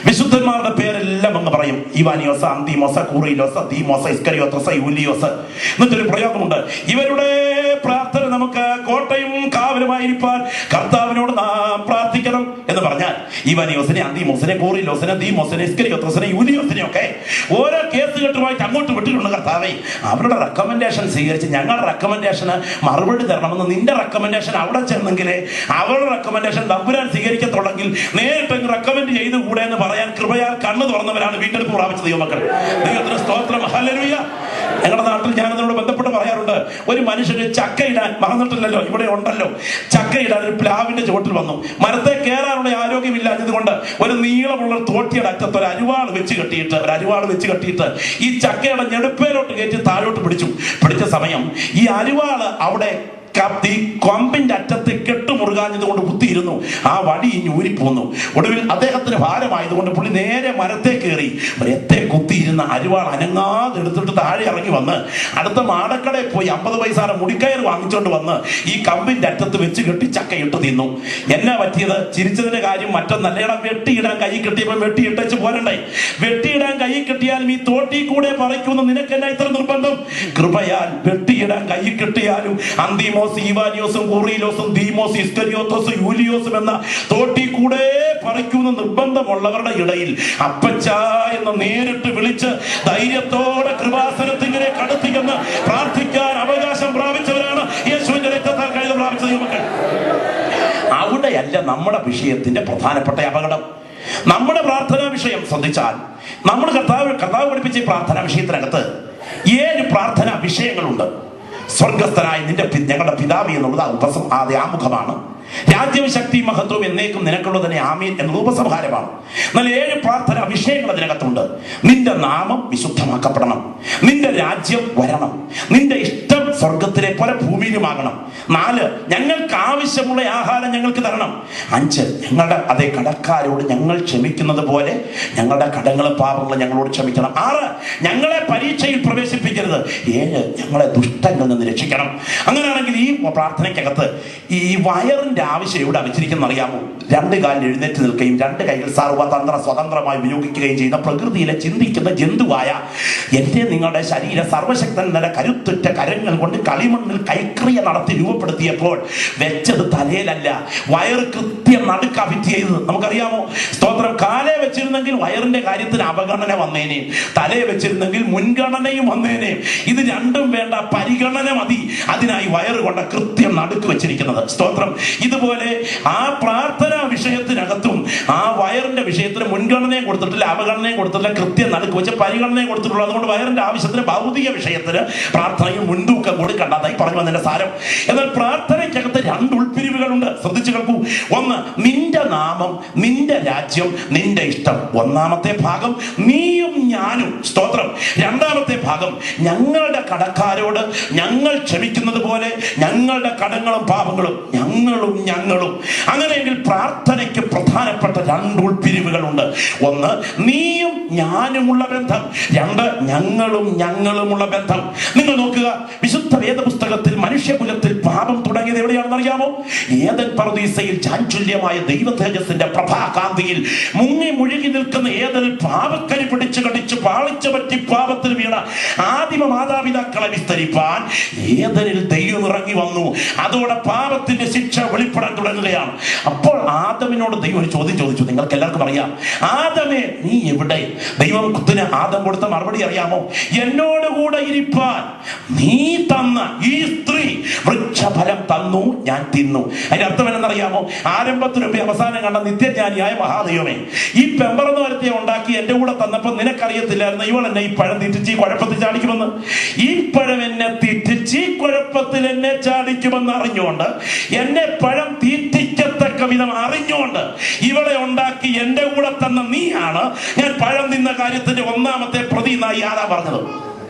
[SPEAKER 1] വിശുദ്ധന്മാരുടെ പേരെല്ലാം അങ്ങ് പറയും. ഇവാനിയോസ്, അന്തിമോസ്, കൂറിലോസ്, ദീമോസ്, ഇസ്കരിയോത്തോസ്, യൂലിയോസ്. എന്നിട്ടൊരു പ്രയോഗമുണ്ട്, ഇവരുടെ പ്രാർത്ഥന നമുക്ക് കോട്ടയും കാവലുമായിരിക്കാൻ കർത്താവിനോട് നാം പ്രാർത്ഥിക്കണം എന്ന് പറഞ്ഞാൽ ഇവാനിയോസിനെ, അന്തിമോസിനെ, കൂറിലോസിനെ, ദീമോസിനെ, ഇസ്കരിയോത്തോസിനെ, യൂലിയോസിനെ ഒക്കെ ഓരോ കേസ് കെട്ടുമായിട്ട് അങ്ങോട്ട് വിട്ടിട്ടുണ്ട്. കർത്താവേ, അവരുടെ റെക്കമെൻഡേഷൻ സ്വീകരിച്ച് ഞങ്ങളുടെ റെക്കമെൻഡേഷന് മറുപടി തരണമെന്ന് നിന്റെ റെക്കമെൻഡേഷൻ അവിടെ ചെന്നെങ്കിലേ അവരുടെ റെക്കമെൻഡേഷൻ തമ്പുരാൻ സ്വീകരിക്കത്തുള്ളെങ്കിൽ നേരിട്ട് റെക്കമെൻഡ് ചെയ്ത് കൂടെ എന്ന് പറയാൻ കൃപയാൽ കണ്ണു തുറന്നവരാണ് വീണ്ടെടുപ്പ് പ്രാപിച്ച ദൈവമക്കൾ. ദൈവത്തിന് സ്തോത്രം. ഹല്ലേലൂയ. ഞങ്ങളുടെ നാട്ടിൽ ഞാൻ അതിനോട് ബന്ധപ്പെട്ട് പറയാറുണ്ട്, ഒരു മനുഷ്യന് ചക്കയിടാൻ മറന്നിട്ടില്ലല്ലോ, ഇവിടെ ഉണ്ടല്ലോ, ചക്കയിടാൻ ഒരു പ്ലാവിന്റെ ചുവട്ടിൽ വന്നു. മരത്തെ കയറാനുള്ള ആരോഗ്യമില്ലാഞ്ഞത് കൊണ്ട് ഒരു നീളമുള്ള തോട്ടിയുടെ അറ്റത്ത് ഒരു അരിവാൾ വെച്ച് കെട്ടിയിട്ട് ഈ ചക്കയുടെ ഞെടുപ്പേലോട്ട് കയറ്റി താഴോട്ട് പിടിച്ച സമയം ഈ അരിവാള് അവിടെ ഈ കൊമ്പിന്റെ അറ്റത്ത് കെട്ടുമുറുകാഞ്ഞത് കൊണ്ട് കുത്തി കുത്തിയിരുന്നു. ആ വടി ഊരിപ്പോന്നു. ഒടുവിൽ അദ്ദേഹത്തിന് ഭാരമായതുകൊണ്ട് പുള്ളി നേരെ മരത്തെ കയറി ഒരെത്തെ കുത്തിയിരുന്ന അരിവാൾ അനങ്ങാതെ എടുത്തിട്ട് താഴെ ഇറങ്ങി വന്ന് അടുത്ത മാടക്കടയിൽ പോയി 50 പൈസയുടെ മുടിക്കയർ വാങ്ങിച്ചോണ്ട് വന്ന് ഈ കമ്പിന്റെ അറ്റത്ത് വെച്ച് കെട്ടി ചക്കയിട്ട് തിന്നു. എന്നാ പറ്റിയത്? ചിരിച്ചതിന്റെ കാര്യം മറ്റൊന്നല്ല. എടാ, വെട്ടിയിടാൻ കൈ കിട്ടിയപ്പോൾ വെട്ടിയിട്ടേച്ച് പോരണ്ടേ? വെട്ടിയിടാൻ കൈ കിട്ടിയാലും ഈ തോട്ടി കൂടെ പറിക്കുമെന്ന് നിനക്കെന്നാ ഇത്ര നിർബന്ധം? കൃപയാൽ വെട്ടിയിടാൻ കൈ കിട്ടിയാലും അന്തിമോസ്, ഈവാനിയോസും, കൂറിയിലോസും, ദീമോസ്, ഇസ്കരിയോത്തോസും, യൂലിയോസും എന്ന തോട്ടി കൂടെ പറിക്കുമെന്ന് നിർബന്ധമുള്ളവരുടെ ഇടയിൽ അപ്പച്ച എന്ന് നേരിട്ട് വിളിച്ച് ധൈര്യത്തോടെ കൃപാസനത്തിങ്ങനെ കടത്തിയെന്ന് പ്രാർത്ഥിക്കാൻ അവകാശം പ്രാപിച്ചവരാണ് യേശുവിന്റെ രക്തത്താൽ കഴുകൽ പ്രാപിച്ച ദൈവമക്കൾ. അവിടെയല്ല നമ്മുടെ വിഷയത്തിന്റെ പ്രധാനപ്പെട്ട അപകടം. നമ്മുടെ പ്രാർത്ഥനാ വിഷയം ശ്രദ്ധിച്ചാൽ, നമ്മൾ കർത്താവ് പഠിപ്പിച്ച ഈ പ്രാർത്ഥനാ വിഷയത്തിനകത്ത് 7 പ്രാർത്ഥനാ വിഷയങ്ങളുണ്ട്. സ്വർഗസ്ഥനായ ഞങ്ങളുടെ പിതാവേ എന്നുള്ളത് ആമുഖമാണ്. രാജ്യവും ശക്തി മഹത്വം എന്നേക്കും നിനക്കുള്ളത് തന്നെ ആമീൻ എന്നത് ഉപസംഹാരമാണ്. എന്നാൽ 7 പ്രാർത്ഥനാ വിഷയങ്ങൾ അതിനകത്തുണ്ട്. നിന്റെ നാമം വിശുദ്ധമാക്കപ്പെടണം, നിന്റെ രാജ്യം വരണം, നിന്റെ ഇഷ്ടം സ്വർഗത്തിലെ പോലെ ഭൂമിയിലുമാകണം. 4, ഞങ്ങൾക്ക് ആവശ്യമുള്ള ആഹാരം ഞങ്ങൾക്ക് തരണം. 5, ഞങ്ങളുടെ അതേ കടക്കാരോട് ഞങ്ങൾ ക്ഷമിക്കുന്നത് പോലെ ഞങ്ങളുടെ കടങ്ങളും പാപങ്ങളും ഞങ്ങളോട് ക്ഷമിക്കണം. 6, ഞങ്ങളെ പരീക്ഷയിൽ പ്രവേശിപ്പിക്കരുത്. 7, ഞങ്ങളെ ദുഷ്ടങ്ങളിൽ നിന്ന് രക്ഷിക്കണം. അങ്ങനെയാണെങ്കിൽ ഈ പ്രാർത്ഥനയ്ക്കകത്ത് ഈ വയറിന്റെ ആവശ്യം എവിടെ വെച്ചിരിക്കുന്ന അറിയാമോ? 2 കാലിൽ എഴുന്നേറ്റ് നിൽക്കുകയും 2 കൈകൾ സ്വതന്ത്രമായി ഉപയോഗിക്കുകയും ചെയ്യുന്ന പ്രകൃതിയിലെ ചിന്തിക്കുന്ന ജന്തുവായ എന്റെ നിങ്ങളുടെ ശരീര സർവശക്തൻ നില കരുത്തുറ്റ കരങ്ങൾ കൊണ്ട് കളിമണ്ണിൽ കൈക്രിയ നടത്തി രൂപപ്പെടുത്തിയപ്പോൾ വെച്ചത് തലയിലല്ല, വയറ് കൃത്യം നടുക്ക ഫിറ്റ് ചെയ്തത്. നമുക്കറിയാമോ? സ്തോത്രം. കാലേ വെച്ചിരുന്നെങ്കിൽ വയറിന്റെ കാര്യത്തിന് അവഗണന വന്നേനെ, തലയെ വെച്ചിരുന്നെങ്കിൽ മുൻഗണനയും വന്നേനെ. ഇത് രണ്ടും വേണ്ട, പരിഗണന മതി. അതിനായി വയറ് കൊണ്ട് കൃത്യം നടുക്ക് വെച്ചിരിക്കുന്നത്. സ്തോത്രം. ഇതുപോലെ ആ പ്രാർത്ഥനാ വിഷയത്തിനകത്തും ആ വയറിന്റെ വിഷയത്തിന് മുൻഗണനയും കൊടുത്തിട്ടില്ല, അവഗണനയും കൊടുത്തിട്ടില്ല, കൃത്യം നടുക്ക് വെച്ച് പരിഗണനയും കൊടുത്തിട്ടുള്ളൂ. അതുകൊണ്ട് വയറിന്റെ ആവശ്യത്തിന് ഭൗതിക വിഷയത്തിന് പ്രാർത്ഥനയും മുൻതൂക്കം കൊടുക്കേണ്ടതായി പറഞ്ഞു വന്നതിന്റെ സാരം. എന്നാൽ പ്രാർത്ഥനയ്ക്കകത്ത് 2 ഉൾപ്പിരിവുകളുണ്ട്. ശ്രദ്ധിച്ചു കേൾക്കൂ. 1, നിന്റെ നാമം, നിന്റെ രാജ്യം, നിന്റെ ഇഷ്ടം. 1-ാമത്തെ ഭാഗം നീയും ഞാനും. സ്തോത്രം. 2-ാമത്തെ ഭാഗം ഞങ്ങളുടെ കടക്കാരോട് ഞങ്ങൾ ക്ഷമിക്കുന്നത് പോലെ ഞങ്ങളുടെ കടങ്ങളും പാപങ്ങളും ഞങ്ങളും. അങ്ങനെയെങ്കിൽ പ്രാർത്ഥനയ്ക്ക് പ്രധാനപ്പെട്ട 2 ഉൾപ്പിരിവുകളുണ്ട്. 1, നീയും ഞാനുമുള്ള ബന്ധം. 2, ഞങ്ങളുമുള്ള ബന്ധം. നിങ്ങൾ നോക്കുക, വിശുദ്ധ വേദപുസ്തകത്തിൽ മനുഷ്യകുലത്തിൽ പാപം തുടങ്ങിയത് എവിടെയാണെന്ന് അറിയാമോ? ഏദൻ പർദീസയിൽ ചാഞ്ചല്യമായ ദൈവ തേജസ്സിന്റെ പ്രഭാകാന്തിയിൽ മുഴുകി നിൽക്കുന്ന ഏദനിൽ പാപക്കരി പിടിച്ചു കടിച്ച് പാളിച്ച പറ്റി പാപത്തിൽ വീണ ആദിമ മാതാപിതാക്കളെ വിസ്തരിപ്പാൻ ഏദനിൽ ദൈവം ഇറങ്ങി വന്നു. അതോടെ പാപത്തിന്റെ ശിക്ഷ വെളിപ്പെടാൻ തുടങ്ങുകയാണ്. അപ്പോൾ ആദമിനോട് ദൈവം ഒരു ചോദ്യം ചോദിച്ചു. നിങ്ങൾക്ക് എല്ലാവർക്കും അറിയാം, ആദമേ നീ എവിടെ? ദൈവം ആദം കൊടുത്ത മറുപടി അറിയാമോ? എന്നോട് കൂടെ ഇരിപ്പാൻ നീ തന്ന ഈ സ്ത്രീ വൃക്ഷഫലം തന്നു, ഞാൻ തിന്നു. അതിന്റെ അർത്ഥം എന്നറിയാമോ? ആരംഭത്തിനു മുമ്പേ അവസാനം കണ്ട നിത്യജ്ഞാനിയായ മഹാദൈവമേ, ഈ പെമ്പറന്ന് വരത്തെ ഉണ്ടാക്കി എന്റെ കൂടെ തന്നപ്പോ നിനക്കറിയത്തില്ലായിരുന്നു ഇവൾ എന്നെ ഈ പഴം തെറ്റിച്ച് ഈ കുഴപ്പത്തിൽ ചാടിക്കുമെന്ന്. ഈ പഴം എന്നെ തെറ്റിച്ച് ഈ കുഴപ്പത്തിൽ എന്നെ ചാടിക്കുമെന്ന് അറിഞ്ഞുകൊണ്ട്, എന്നെ പഴം തീറ്റിക്കത്തക്ക വിധം അറിഞ്ഞുകൊണ്ട് ഇവളെ ഉണ്ടാക്കി എന്റെ കൂടെ തന്ന നീയാണ് ഞാൻ പഴം തിന്ന കാര്യത്തിന്റെ 1-ാമത്തെ പ്രതി എന്നായി ആരാ പറഞ്ഞത്?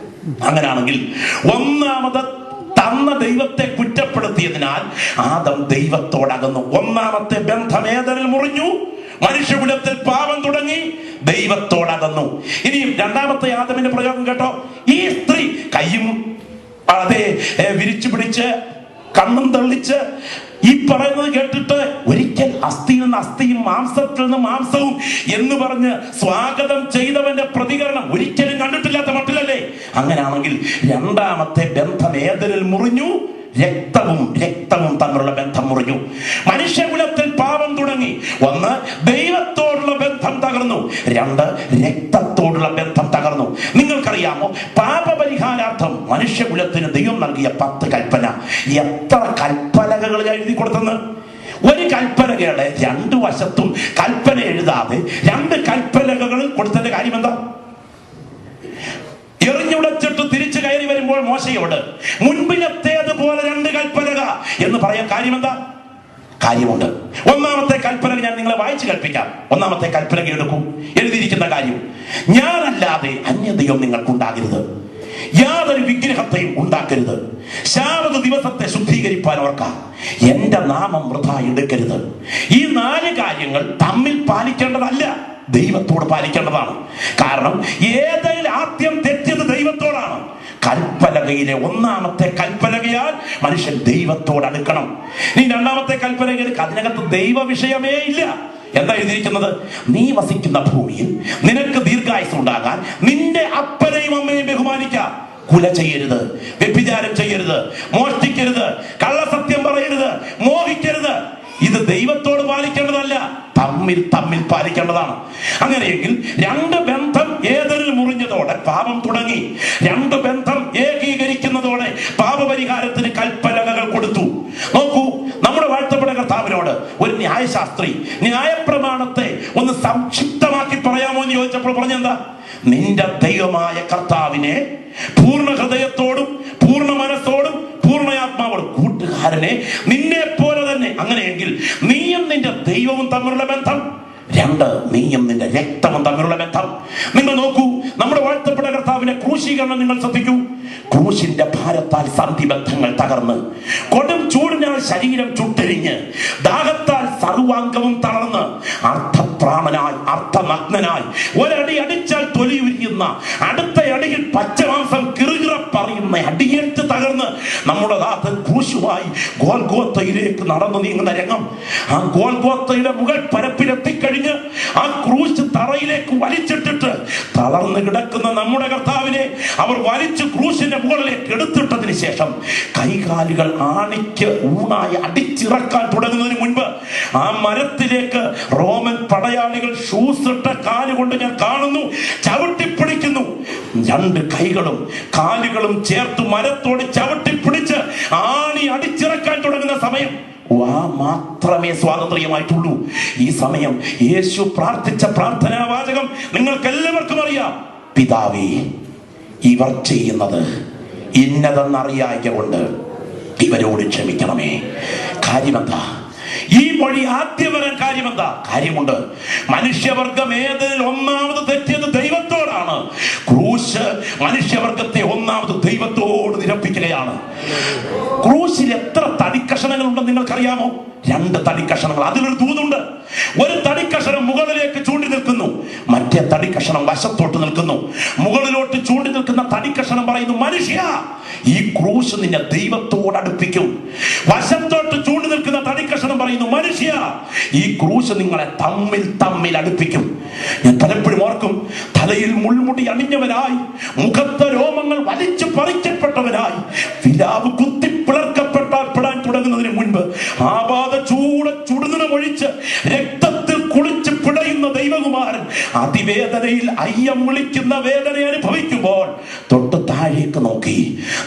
[SPEAKER 1] അങ്ങനെയാണെങ്കിൽ 1-ാമത് തന്ന ദൈവത്തെ കുറ്റപ്പെടുത്തിയതിനാൽ ആദം ദൈവത്തോടകന്നു. 1-ാമത്തെ ബന്ധം ഏദനിൽ മുറിഞ്ഞു, മനുഷ്യകുലത്തിൽ പാപം തുടങ്ങി, ദൈവത്തോടകന്നു. ഇനിയും 2-ാമത്തെ ആദമിന്റെ പ്രയോഗം കേട്ടോ. ഈ സ്ത്രീ കയ്യും വിരിച്ചു പിടിച്ച് കണ്ണും തള്ളിച്ച് ഈ പറയുന്നത് കേട്ടിട്ട് ഒരിക്കൽ അസ്ഥിയിൽ നിന്ന് അസ്ഥിയും മാംസത്തിൽ നിന്ന് മാംസവും എന്ന് പറഞ്ഞ് സ്വാഗതം ചെയ്തവന്റെ പ്രതികരണം ഒരിക്കലും കണ്ടിട്ടില്ലാത്ത മട്ടിലല്ലേ? അങ്ങനെയാണെങ്കിൽ 2-ാമത്തെ ബന്ധം ഏദനിൽ മുറിഞ്ഞു, രക്തവും തമ്മിലുള്ള ബന്ധം മുറിഞ്ഞു. മനുഷ്യകുലത്തിൽ പാപം തുടങ്ങി. 1, ദൈവത്തോടുള്ള ബന്ധം തകർന്നു. 2, രക്തത്തോടുള്ള ബന്ധം തകർന്നു. നിങ്ങൾക്കറിയാമോ, പാപപരിഹാരാർത്ഥം മനുഷ്യകുലത്തിന് ദൈവം നൽകിയ 10 കൽപ്പന എത്ര കൽപ്പനകൾ എഴുതി കൊടുത്തെന്ന്? ഒരു കൽപ്പനകളുടെ 2 വശത്തും കൽപ്പന എഴുതാതെ 2 കൽപ്പനകൾ കൊടുത്തതിന്റെ കാര്യം എന്താ? എറിഞ്ഞുടച്ചിട്ട് തിരിച്ചു കയറി വരുമ്പോൾ മോശയോട് മുൻപിലത്തേതുപോലെ 2 കൽപ്പനക എന്ന് പറയാൻ കാര്യമെന്താ? കാര്യമുണ്ട്. 1-ാമത്തെ കൽപ്പന ഞാൻ നിങ്ങളെ വായിച്ചു കേൾപ്പിക്കാം. 1-ാമത്തെ കൽപ്പന എടുക്കും. എഴുതിയിരിക്കുന്ന കാര്യം, ഞാനല്ലാതെ അന്യദൈവം നിങ്ങൾക്കുണ്ടാകരുത്. യാതൊരു വിഗ്രഹത്തെയും ഉണ്ടാക്കരുത്, ശാബത ദിവസത്തെ ശുദ്ധീകരിപ്പാൻ ഓർക്കാം, എന്റെ നാമം വൃഥ എടുക്കരുത്. ഈ 4 കാര്യങ്ങൾ തമ്മിൽ പാലിക്കേണ്ടതല്ല, ദൈവത്തോട് പാലിക്കേണ്ടതാണ്. കാരണം ഏതെങ്കിലും ആദ്യം തെറ്റിയത് ദൈവത്തോടാണ്. കൽപ്പലകയിലെ 1ാമത്തെ കൽപ്പലകയാൽ മനുഷ്യൻ ദൈവത്തോട് അടുക്കണം. ഇനി 2ാമത്തെ കൽപ്പലകയിൽ അതിനകത്ത് ദൈവ വിഷയമേ ഇല്ല. എന്താ എഴുതിയിരിക്കുന്നത്? നീ വസിക്കുന്ന ഭൂമിയിൽ നിനക്ക് ദീർഘായുസ് ഉണ്ടാകാൻ നിന്റെ അപ്പനെയും അമ്മയെയും ബഹുമാനിക്കാം. കുല ചെയ്യരുത്, വ്യഭിചാരം ചെയ്യരുത്, മോഷ്ടിക്കരുത്, കള്ളസത്യം പറയരുത്, മോഹിക്കരുത്. ഇത് ദൈവത്തോട് പാലിക്കേണ്ടതല്ല, തമ്മിൽ പാലിക്കേണ്ടതാണ്. അങ്ങനെയെങ്കിൽ 2 ബന്ധം ഏതൊരു മുറിഞ്ഞതോടെ പാപം തുടങ്ങി. 2 ബന്ധം ഏകീകരിക്കുന്നതോടെ പാപപരിഹാരത്തിന് കൽപ്പലകകൾ കൊടുത്തു. നോക്കൂ, നമ്മുടെ വാഴ്ത്തപ്പെട്ട കർത്താവിനോട് ഒരു ന്യായശാസ്ത്രി ന്യായപ്രമാണത്തെ ഒന്ന് സംക്ഷിപ്തമാക്കി പറയാമോ എന്ന് ചോദിച്ചപ്പോൾ പറഞ്ഞെന്താ? നിന്റെ ദൈവമായ കർത്താവിനെ പൂർണ്ണ ഹൃദയത്തോടും പൂർണ്ണ മനസ്സോടും പൂർണ്ണയാത്മാവോടും, കൂട്ടുകാരനെ നിന്നെ പോലെ തന്നെ. അങ്ങനെയെങ്കിൽ നീയും നിന്റെ ദൈവവും തമ്മിലുള്ള ബന്ധം. 2, നീയും നിന്റെ രക്തവും തമ്മിലുള്ള ബന്ധം. നിങ്ങൾ നോക്കൂ, നമ്മുടെ വാഴ്ത്തപ്പെട്ട കർത്താവിന്റെ ക്രൂശീകരണം നിങ്ങൾ ശ്രദ്ധിക്കൂ. ക്രൂശിന്റെ ഭാരത്താൽ സന്ധിബന്ധങ്ങൾ തകർന്ന്, കൊടും ചൂടിനാൽ ശരീരം ചുട്ടരിഞ്ഞ്, ദാഹത്താൽ സർവാംഗവും തളർന്ന്, അർത്ഥപ്രാണനായി അർത്ഥനഗ്നനായി, ഒരടി അടിച്ചാൽ തൊലി ഉരിയുന്ന, അടുത്ത അടിയിൽ പച്ചമാംസം കിറുകിറ പറയുന്ന അടിയേറ്റ് തകർന്ന് നമ്മുടെ നാഥൻ ക്രൂശുമായി ഗോൽഗോത്തയിലേക്ക് നടന്നു നീങ്ങുന്ന രംഗം. ആ ഗോൽഗോത്തയുടെ മുകൾ പരപ്പിലെത്തിക്കഴിഞ്ഞ് ആ ക്രൂശ് തറയിലേക്ക് വലിച്ചിട്ടിട്ട് തളർന്ന് കിടക്കുന്ന നമ്മുടെ കർത്താവിനെ അവർ വലിച്ച് ക്രൂശിന്റെ മുകളിലേക്ക് എടുത്തിട്ടതിന് ശേഷം കൈകാലുകൾ ആണിക്ക് ഊണായി അടിച്ചിറക്കാൻ തുടങ്ങുന്നതിന് മുൻപ് ആ മരത്തിലേക്ക് റോമൻ പടയാളികൾ ഷൂസ് ഇട്ട കാലുകൊണ്ട് ഞാൻ കാണുന്നു ചവിട്ടിപ്പിടിക്കുന്നു. 2 കൈകളും കാലുകളും ചേർത്ത് മരത്തോട് ചവിട്ടിപ്പിടിച്ച് ആണി അടിച്ചിറക്കാൻ തുടങ്ങുന്ന സമയം മാത്രമേ സ്വാതന്ത്ര്യമായിട്ടുള്ളൂ. ഈ സമയം യേശു പ്രാർത്ഥിച്ച പ്രാർത്ഥനാ വാചകം നിങ്ങൾക്ക് എല്ലാവർക്കും അറിയാം. പിതാവേ, ഇവർ ചെയ്യുന്നത് ഇന്നതെന്നറിയായ്ക കൊണ്ട് ഇവരോട് ക്ഷമിക്കണമേ. കാര്യമെന്താ? ഈ മൊഴി ആദ്യം വരാൻ കാര്യമെന്താ? കാര്യമുണ്ട്. മനുഷ്യവർഗം ഏതിൽ 1ാമത് തെറ്റിയത് ദൈവത്തോടാണ്. ക്രൂശ് മനുഷ്യവർഗത്തെ 1ാമത് ദൈവത്തോട് നിരപ്പിക്കുകയാണ്. ക്രൂശിൽ എത്ര തടിക്കഷണങ്ങൾ ഉണ്ടെന്ന് നിങ്ങൾക്കറിയാമോ? 2 തടിക്കഷണങ്ങൾ. അതിലൊരു ദൂതുണ്ട്. ഒരു തടിക്കഷണം മുകളിലേക്ക് ചൂണ്ടി നിൽക്കുന്നു, മറ്റേ തടിക്കഷണം വശത്തോട്ട് നിൽക്കുന്നു. മുകളിലോട്ട് ചൂണ്ടി നിൽക്കുന്ന തടിക്കഷണം പറയുന്നു, മനുഷ്യ, ഈ ക്രൂശ് നിന്നെ ദൈവത്തോട് അടുപ്പിക്കും. വശത്തോട്ട് ചൂണ്ടി നിൽക്കുന്ന തടിക്കഷണം പറയുന്നു, മനുഷ്യ, ഈ ക്രൂശ് നിങ്ങളെ തമ്മിൽ അടുപ്പിക്കും. ഞാൻ പലപ്പോഴും ഓർക്കും, തലയിൽ മുൾമുടി അണിഞ്ഞവനായി, മുഖത്തെ രോമങ്ങൾ വലിച്ചു പറിക്കപ്പെട്ടവനായി, വിലാവ് കുത്തി പിളർക്കപ്പെടാൻ തുടങ്ങുന്നതിന് മുൻപ് ആപാത ചുടുനിറം ഒഴിച്ച് രക്തത്തിൽ കുളിച്ച് പിടയുന്ന ദൈവകുമാരൻ അതിവേദനയിൽ അയ്യം വിളിക്കുന്ന വേദന അനുഭവിക്കുമ്പോൾ തൊട്ട് താഴേക്ക്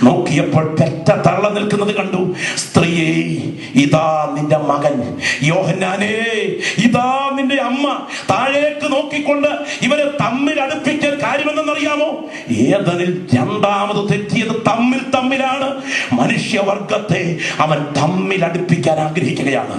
[SPEAKER 1] നോക്കിയപ്പോൾ പെറ്റ തള്ള നിൽക്കുന്നത് കണ്ടു. സ്ത്രീയെ, ഇതാ നിന്റെ മകൻ. യോഹന്നാനേ, ഇതാ നിന്റെ അമ്മ. താഴേക്ക് നോക്കിക്കൊണ്ട് ഇവരെ തമ്മിൽ അടുപ്പിക്കാൻ കാര്യമെന്നറിയാമോ? ഏതനിൽ 2ാമത് തെറ്റിയത് തമ്മിലാണ്. മനുഷ്യവർഗത്തെ അവൻ തമ്മിൽ അടുപ്പിക്കാൻ ആഗ്രഹിക്കുകയാണ്.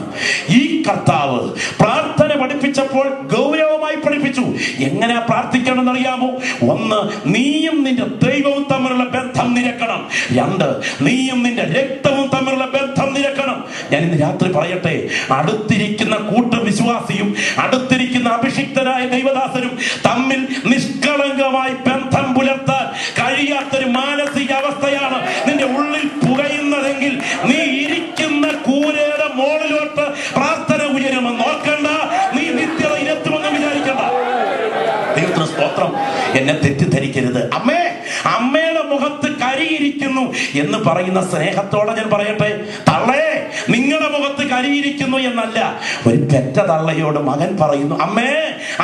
[SPEAKER 1] ഈ കർത്താവ് പ്രാർത്ഥന പഠിപ്പിച്ചപ്പോൾ ഗൗരവമായി പഠിപ്പിച്ചു. എങ്ങനെ പ്രാർത്ഥിക്കണം അറിയാമോ? 1, നീയും നിന്റെ ദൈവവും തമ്മിലുള്ള ബന്ധം നിരക്കണം. 2, നീയും നിന്റെ രക്തവും തമ്മിലുള്ള ബന്ധം നിരക്കണം. ഞാൻ ഇന്ന് രാത്രി പറയട്ടെ, അടുത്തിരിക്കുന്ന കൂട്ടവിശ്വാസിയും അടുത്തിരിക്കുന്ന അഭിഷിക്തനായ ദൈവദാസനും തമ്മിൽ നിഷ്കളങ്കമായി ബന്ധം പുലർത്താൻ കഴിയാത്തൊരു മാനസിക അവസ്ഥയാണ് നിന്റെ ഉള്ളിൽ പുകയുന്നതെങ്കിൽ നീ ഇരിക്കുന്ന കൂരയുടെ മോളിലോട്ട് പ്രാർത്ഥന ഉയരുമെന്ന് ഓർക്കണ്ട. നീ നിത്യത ഇരത്തുമെന്ന് വിചാരിക്കണ്ട. ദൈവത്തിന് സ്തോത്രം. എന്നെ തെറ്റിദ്ധരിക്കരുത്. അമ്മയുടെ മുഖത്ത് കരിയിരിക്കുന്നു എന്ന് പറയുന്ന സ്നേഹത്തോടെ ഞാൻ പറയട്ടെ, തള്ളേ, നിങ്ങളുടെ മുഖത്ത് കരിയിരിക്കുന്നു എന്നല്ല. ഒരു പെറ്റ തള്ളയോട് മകൻ പറയുന്നു,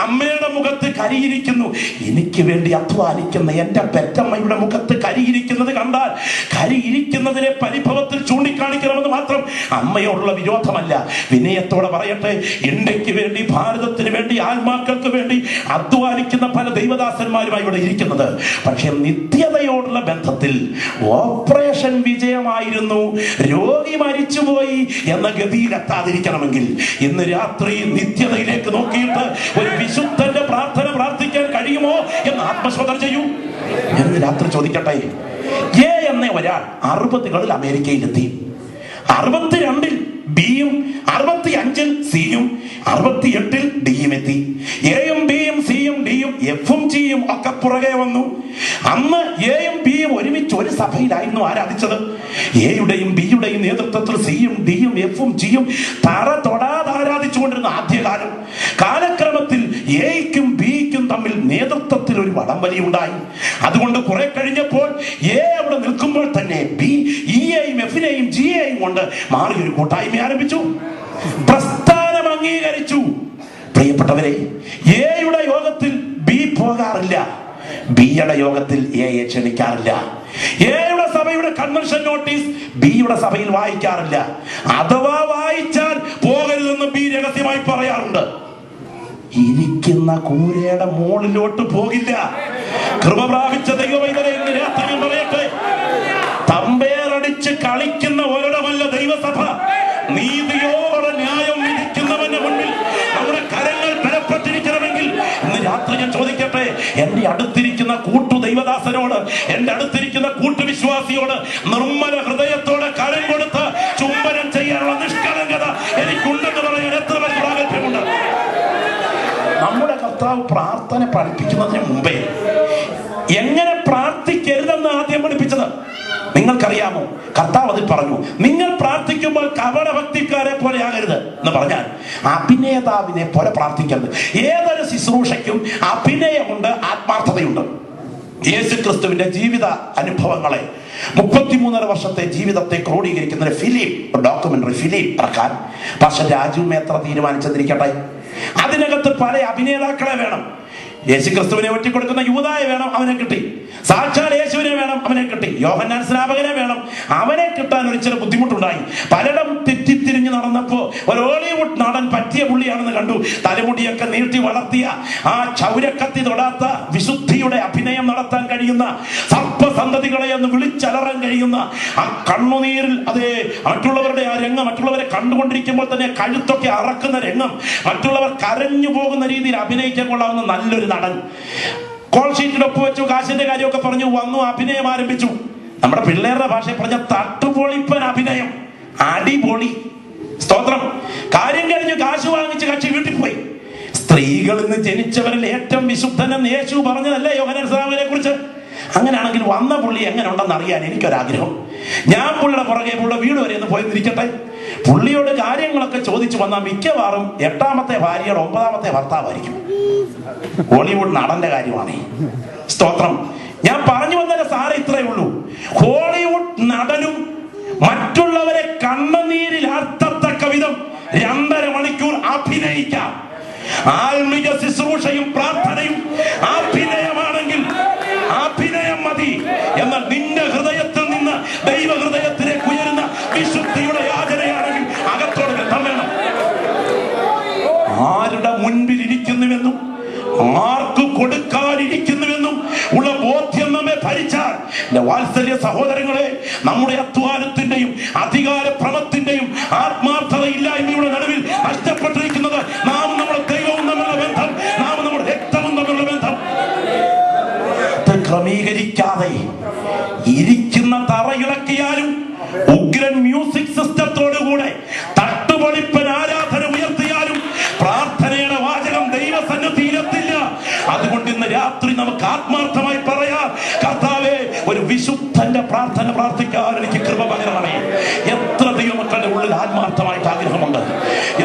[SPEAKER 1] അമ്മയുടെ മുഖത്ത് കരിയിരിക്കുന്നു. എനിക്ക് വേണ്ടി അധ്വാനിക്കുന്ന എന്റെ പെറ്റമ്മയുടെ മുഖത്ത് കരിയിരിക്കുന്നത് കണ്ടാൽ കരിയിരിക്കുന്നതിനെ പരിഭവത്തിൽ ചൂണ്ടിക്കാണിക്കണമെന്ന് മാത്രം അമ്മയോടുള്ള വിരോധമല്ല. വിനയത്തോടെ പറയട്ടെ, ഇന്ത്യക്ക് വേണ്ടി, ഭാരതത്തിന് വേണ്ടി, ആത്മാക്കൾക്ക് വേണ്ടി അധ്വാനിക്കുന്ന പല ദൈവദാസന്മാരുമായി ഇവിടെ ഇരിക്കുന്നത്. പക്ഷെ നിത്യതയോടുള്ള ബന്ധത്തിൽ ഓപ്പറേഷൻ വിജയമായിരുന്നു, രോഗി മരിച്ചുപോയി എന്ന ഗതിയിലെത്താതിരിക്കണമെങ്കിൽ ഇന്ന് രാത്രി നിത്യതയിലേക്ക് നോക്കിയിട്ട് ഒരു വിശുദ്ധന്റെ പ്രാർത്ഥന പ്രാർത്ഥിക്കാൻ കഴിയുമോ എന്ന് ആത്മശോധന ചെയ്യൂ. ഞാൻ രാത്രി ചോദിക്കട്ടെ, എ എന്ന ഒരാൾ 60കളിൽ അമേരിക്കയിലെത്തി, 62-ൽ ബിയും 65-ൽ സിയും 68-ൽ ഡിയും എത്തി. എയും ബിയും സിയും ഡിയും എഫും ജിയും ഒക്കെ പുറകെ വന്നു. അന്ന് എയും ബിയും ഒരുമിച്ച് ഒരു സഭയിലായിരുന്നു ആരാധിച്ചത്. എയുടെയും ബിയുടെയും നേതൃത്വത്തിൽ സിയും ഡിയും എഫും ജിയും തറ തൊടാതെ ആരാധിച്ചുകൊണ്ടിരുന്ന ആദ്യകാലം. കാലക്രമത്തിൽ എയ്ക്കും ബിക്കും തമ്മിൽ നേതൃത്വത്തിൽ ഒരു വടംവലി ഉണ്ടായി. അതുകൊണ്ട് കുറെ കഴിഞ്ഞപ്പോൾ എ അവിടെ നിൽക്കുമ്പോൾ തന്നെ ബി ഇയെയും എഫിനെയും ജിയെയും കൊണ്ട് മാറിയൊരു കൂട്ടായ്മ ആരംഭിച്ചു, പ്രസ്ഥാനം അംഗീകരിച്ചു. പ്രിയപ്പെട്ടവരെ, എയുടെ യോഗത്തിൽ ബി പോകാറില്ല, ബിയുടെ യോഗത്തിൽ എയെ ക്ഷണിക്കാറില്ല. എയുടെ സഭയുടെ കൺവെൻഷൻ നോട്ടീസ് ബിയുടെ സഭയിൽ വായിക്കാറില്ല. അഥവാ വായിച്ചാൽ പോകരുതെന്ന് ബി രഹസ്യമായി പറയാറുണ്ട്. ഇരിക്കുന്ന കൂരയുടെ മുകളിലോട്ട് പോകില്ല. കൃപ പ്രാപിച്ച ദൈവമൈതലേ, ഇന്ന് രാത്രി ഞാൻ പറയട്ടെ, തമ്പേറടിച്ച് കളിക്കുന്ന ഒരിടമല്ല ദൈവസഭ. നീതിയോടെ ന്യായം വിധിക്കുന്നവന്റെ മുന്നിൽ നമ്മുടെ കരങ്ങൾ ബലപ്പെട്ടിരിക്കണമെങ്കിൽ ഇന്ന് രാത്രി ഞാൻ ചോദിക്കട്ടെ, എന്റെ അടുത്തിരിക്കുന്ന കൂട്ടു ദൈവദാസനോട്, എന്റെ അടുത്തിരിക്കുന്ന കൂട്ടുവിശ്വാസിയോട് നിർമ്മല ഹൃദയത്തോടെ കരം കൊടുത്ത് ചുംബനം ചെയ്യാനുള്ള നിഷ്കളങ്കത എനിക്കുണ്ടെന്ന് പറയാൻ എത്ര പേർക്ക് പ്രാഗൽഭ്യമുണ്ട്? നമ്മുടെ കർത്താവ് പ്രാർത്ഥന പഠിപ്പിക്കുന്നതിന് മുമ്പേ എങ്ങനെ പ്രാർത്ഥിക്കരുതെന്ന് ആദ്യം പഠിപ്പിച്ചത് നിങ്ങൾക്കറിയാമോ? കർത്താവ് അതിൽ പറഞ്ഞു, നിങ്ങൾ പ്രാർത്ഥിക്കുമ്പോൾ കപടഭക്തിക്കാരെ പോലെ ആകരുത് എന്ന് പറഞ്ഞാൽ അഭിനേതാവിനെ പോലെ പ്രാർത്ഥിക്കരുത്. ഏതൊരു ശുശ്രൂഷയ്ക്കും അഭിനയമുണ്ട്, ആത്മാർത്ഥതയുണ്ട്. യേശു ക്രിസ്തുവിന്റെ ജീവിത അനുഭവങ്ങളെ 33 വർഷത്തെ ജീവിതത്തെ ക്രോഡീകരിക്കുന്ന ഡോക്യുമെന്ററി ഫിലിം ഇറക്കാൻ പക്ഷെ രാജു മേത്ര തീരുമാനിച്ചെന്നിരിക്കട്ടെ. അതിനകത്ത് പല അഭിനേതാക്കളെ വേണം. യേശു ക്രിസ്തുവിനെ ഒറ്റിക്കൊടുക്കുന്ന യൂദായെ വേണം, അവനെ കിട്ടി. സാക്ഷാൽ യേശുവിനെ വേണം, അവനെ കിട്ടി. യോഹന്നാൻ സ്നാപകനെ വേണം, അവനെ കിട്ടാൻ ഒരു ചില ബുദ്ധിമുട്ടുണ്ടായി. പലയിടം തെറ്റിത്തിരിഞ്ഞ് നടന്നപ്പോ ഒരു ഹോളിവുഡ് നടൻ പറ്റിയ പുള്ളിയാണെന്ന് കണ്ടു. തലമുടിയൊക്കെ നീട്ടി വളർത്തിയ, ആ ചൗരക്കത്തി തൊടാത്ത വിശുദ്ധിയുടെ അഭിനയം നടത്താൻ കഴിയുന്ന, സർപ്പസന്തതികളെ എന്ന് വിളിച്ചലറാൻ കഴിയുന്ന, ആ കണ്ണുനീരിൽ അതേ മറ്റുള്ളവരുടെ ആ രംഗം, മറ്റുള്ളവരെ കണ്ടുകൊണ്ടിരിക്കുമ്പോൾ തന്നെ കഴുത്തൊക്കെ അറക്കുന്ന രംഗം, മറ്റുള്ളവർ കരഞ്ഞു പോകുന്ന രീതിയിൽ അഭിനയിക്കാൻ കൊള്ളാവുന്ന നല്ലൊരു നടൻ. കോൾ ഷീറ്റിൽ ഒപ്പുവെച്ചു, കാശിന്റെ കാര്യമൊക്കെ പറഞ്ഞു, വന്നു, അഭിനയം ആരംഭിച്ചു. നമ്മുടെ പിള്ളേരുടെ ഭാഷയിൽ പറഞ്ഞ തട്ടുപൊളിപ്പൻ അഭിനയം, അടിപൊളി. സ്തോത്രം. കാര്യം കഴിഞ്ഞു, കാശ് വാങ്ങിച്ച് കക്ഷി വീട്ടിൽ പോയി. സ്ത്രീകളിൽ നിന്ന് ജനിച്ചവരിൽ ഏറ്റവും വിശുദ്ധനെന്ന് യേശു പറഞ്ഞതല്ലേ യോഹന്നാൻ സ്നാപകനെ കുറിച്ച്? അങ്ങനെയാണെങ്കിൽ വന്ന പുള്ളി എങ്ങനെ ഉണ്ടെന്ന് അറിയാൻ എനിക്കൊരാഗ്രഹം. ഞാൻ പുള്ളിയുടെ പുറകെ പുള്ളിയുടെ വീട് വരെ ഒന്ന് പോയി നിൽക്കട്ടെ. പുള്ളിയോട് കാര്യങ്ങളൊക്കെ ചോദിച്ചു വന്നാൽ മിക്കവാറും 8ാമത്തെ ഭാര്യയുടെ 9ാമത്തെ ഭർത്താവായിരിക്കും. ഹോളിവുഡ് നടന്റെ കാര്യമാണ്. സ്തോത്രം. ഞാൻ പറഞ്ഞു വന്നതിന്റെ സാറ് ഇത്രയേ ഉള്ളൂ. ഹോളിവുഡ് നടനും മറ്റുള്ളവരെ കണ്ണുനീരിൽ ആർത്തത്തക്ക വിധം 2.5 മണിക്കൂർ അഭിനയിക്കാം. ആത്മീയ ശുശ്രൂഷയും പ്രാർത്ഥനയും അഭിനയമാണെങ്കിൽ അഭിനയം മതി. എന്നാൽ നിന്റെ ഹൃദയത്തിൽ നിന്ന് ദൈവ ഹൃദയത്തിലേക്ക് ഉയരുന്ന വിശുദ്ധിയുടെ യാചനയാണെങ്കിൽ അകത്തോടെ ബന്ധം വേണം. ആരുടെ മുൻപിൽ ഇരിക്കുന്നുവെന്നും ആർക്ക് കൊടുക്കാനിരിക്കുന്നുവെന്നും ഉള്ള ബോധ്യം നമ്മെ ഭരിച്ചാൽ, വാത്സല്യ സഹോദരങ്ങളെ, നമ്മുടെ അധ്വാനത്തിന്റെയും അധികാരഭ്രമത്തിന്റെയും ആത്മാർത്ഥതയില്ലായ്മയുടെ നടുവിൽ നഷ്ടപ്പെട്ടിരിക്കുന്നത് നാം നമ്മുടെ ദൈവവും തമ്മിലുള്ള ബന്ധം, നാം നമ്മുടെ രക്തവും തമ്മിലുള്ള ബന്ധം. ക്രമീകരിക്കാതെ ഇരിക്കുന്ന തറയിളക്കിയാലും ഉഗ്രൻ മ്യൂസിക് സിസ്റ്റത്തോടുകൂടെ തട്ടുപൊളിപ്പൻ ആരാധന ഉയർത്തിയാലും പ്രാർത്ഥനയുടെ വാചകം ദൈവസന്നിധിയിലെത്തില്ല. അതുകൊണ്ട് ഇന്ന് രാത്രി നമുക്ക് ആത്മാർത്ഥമായി പറയാം, കർത്താവേ, ഒരു വിശുദ്ധന്റെ പ്രാർത്ഥന പ്രാർത്ഥിക്കാൻ എനിക്ക് കൃപ പകരണമേ. എത്ര ദൈവമക്കളുടെ ഉള്ളിൽ ആത്മാർത്ഥമായിട്ട് ആഗ്രഹമുണ്ട്,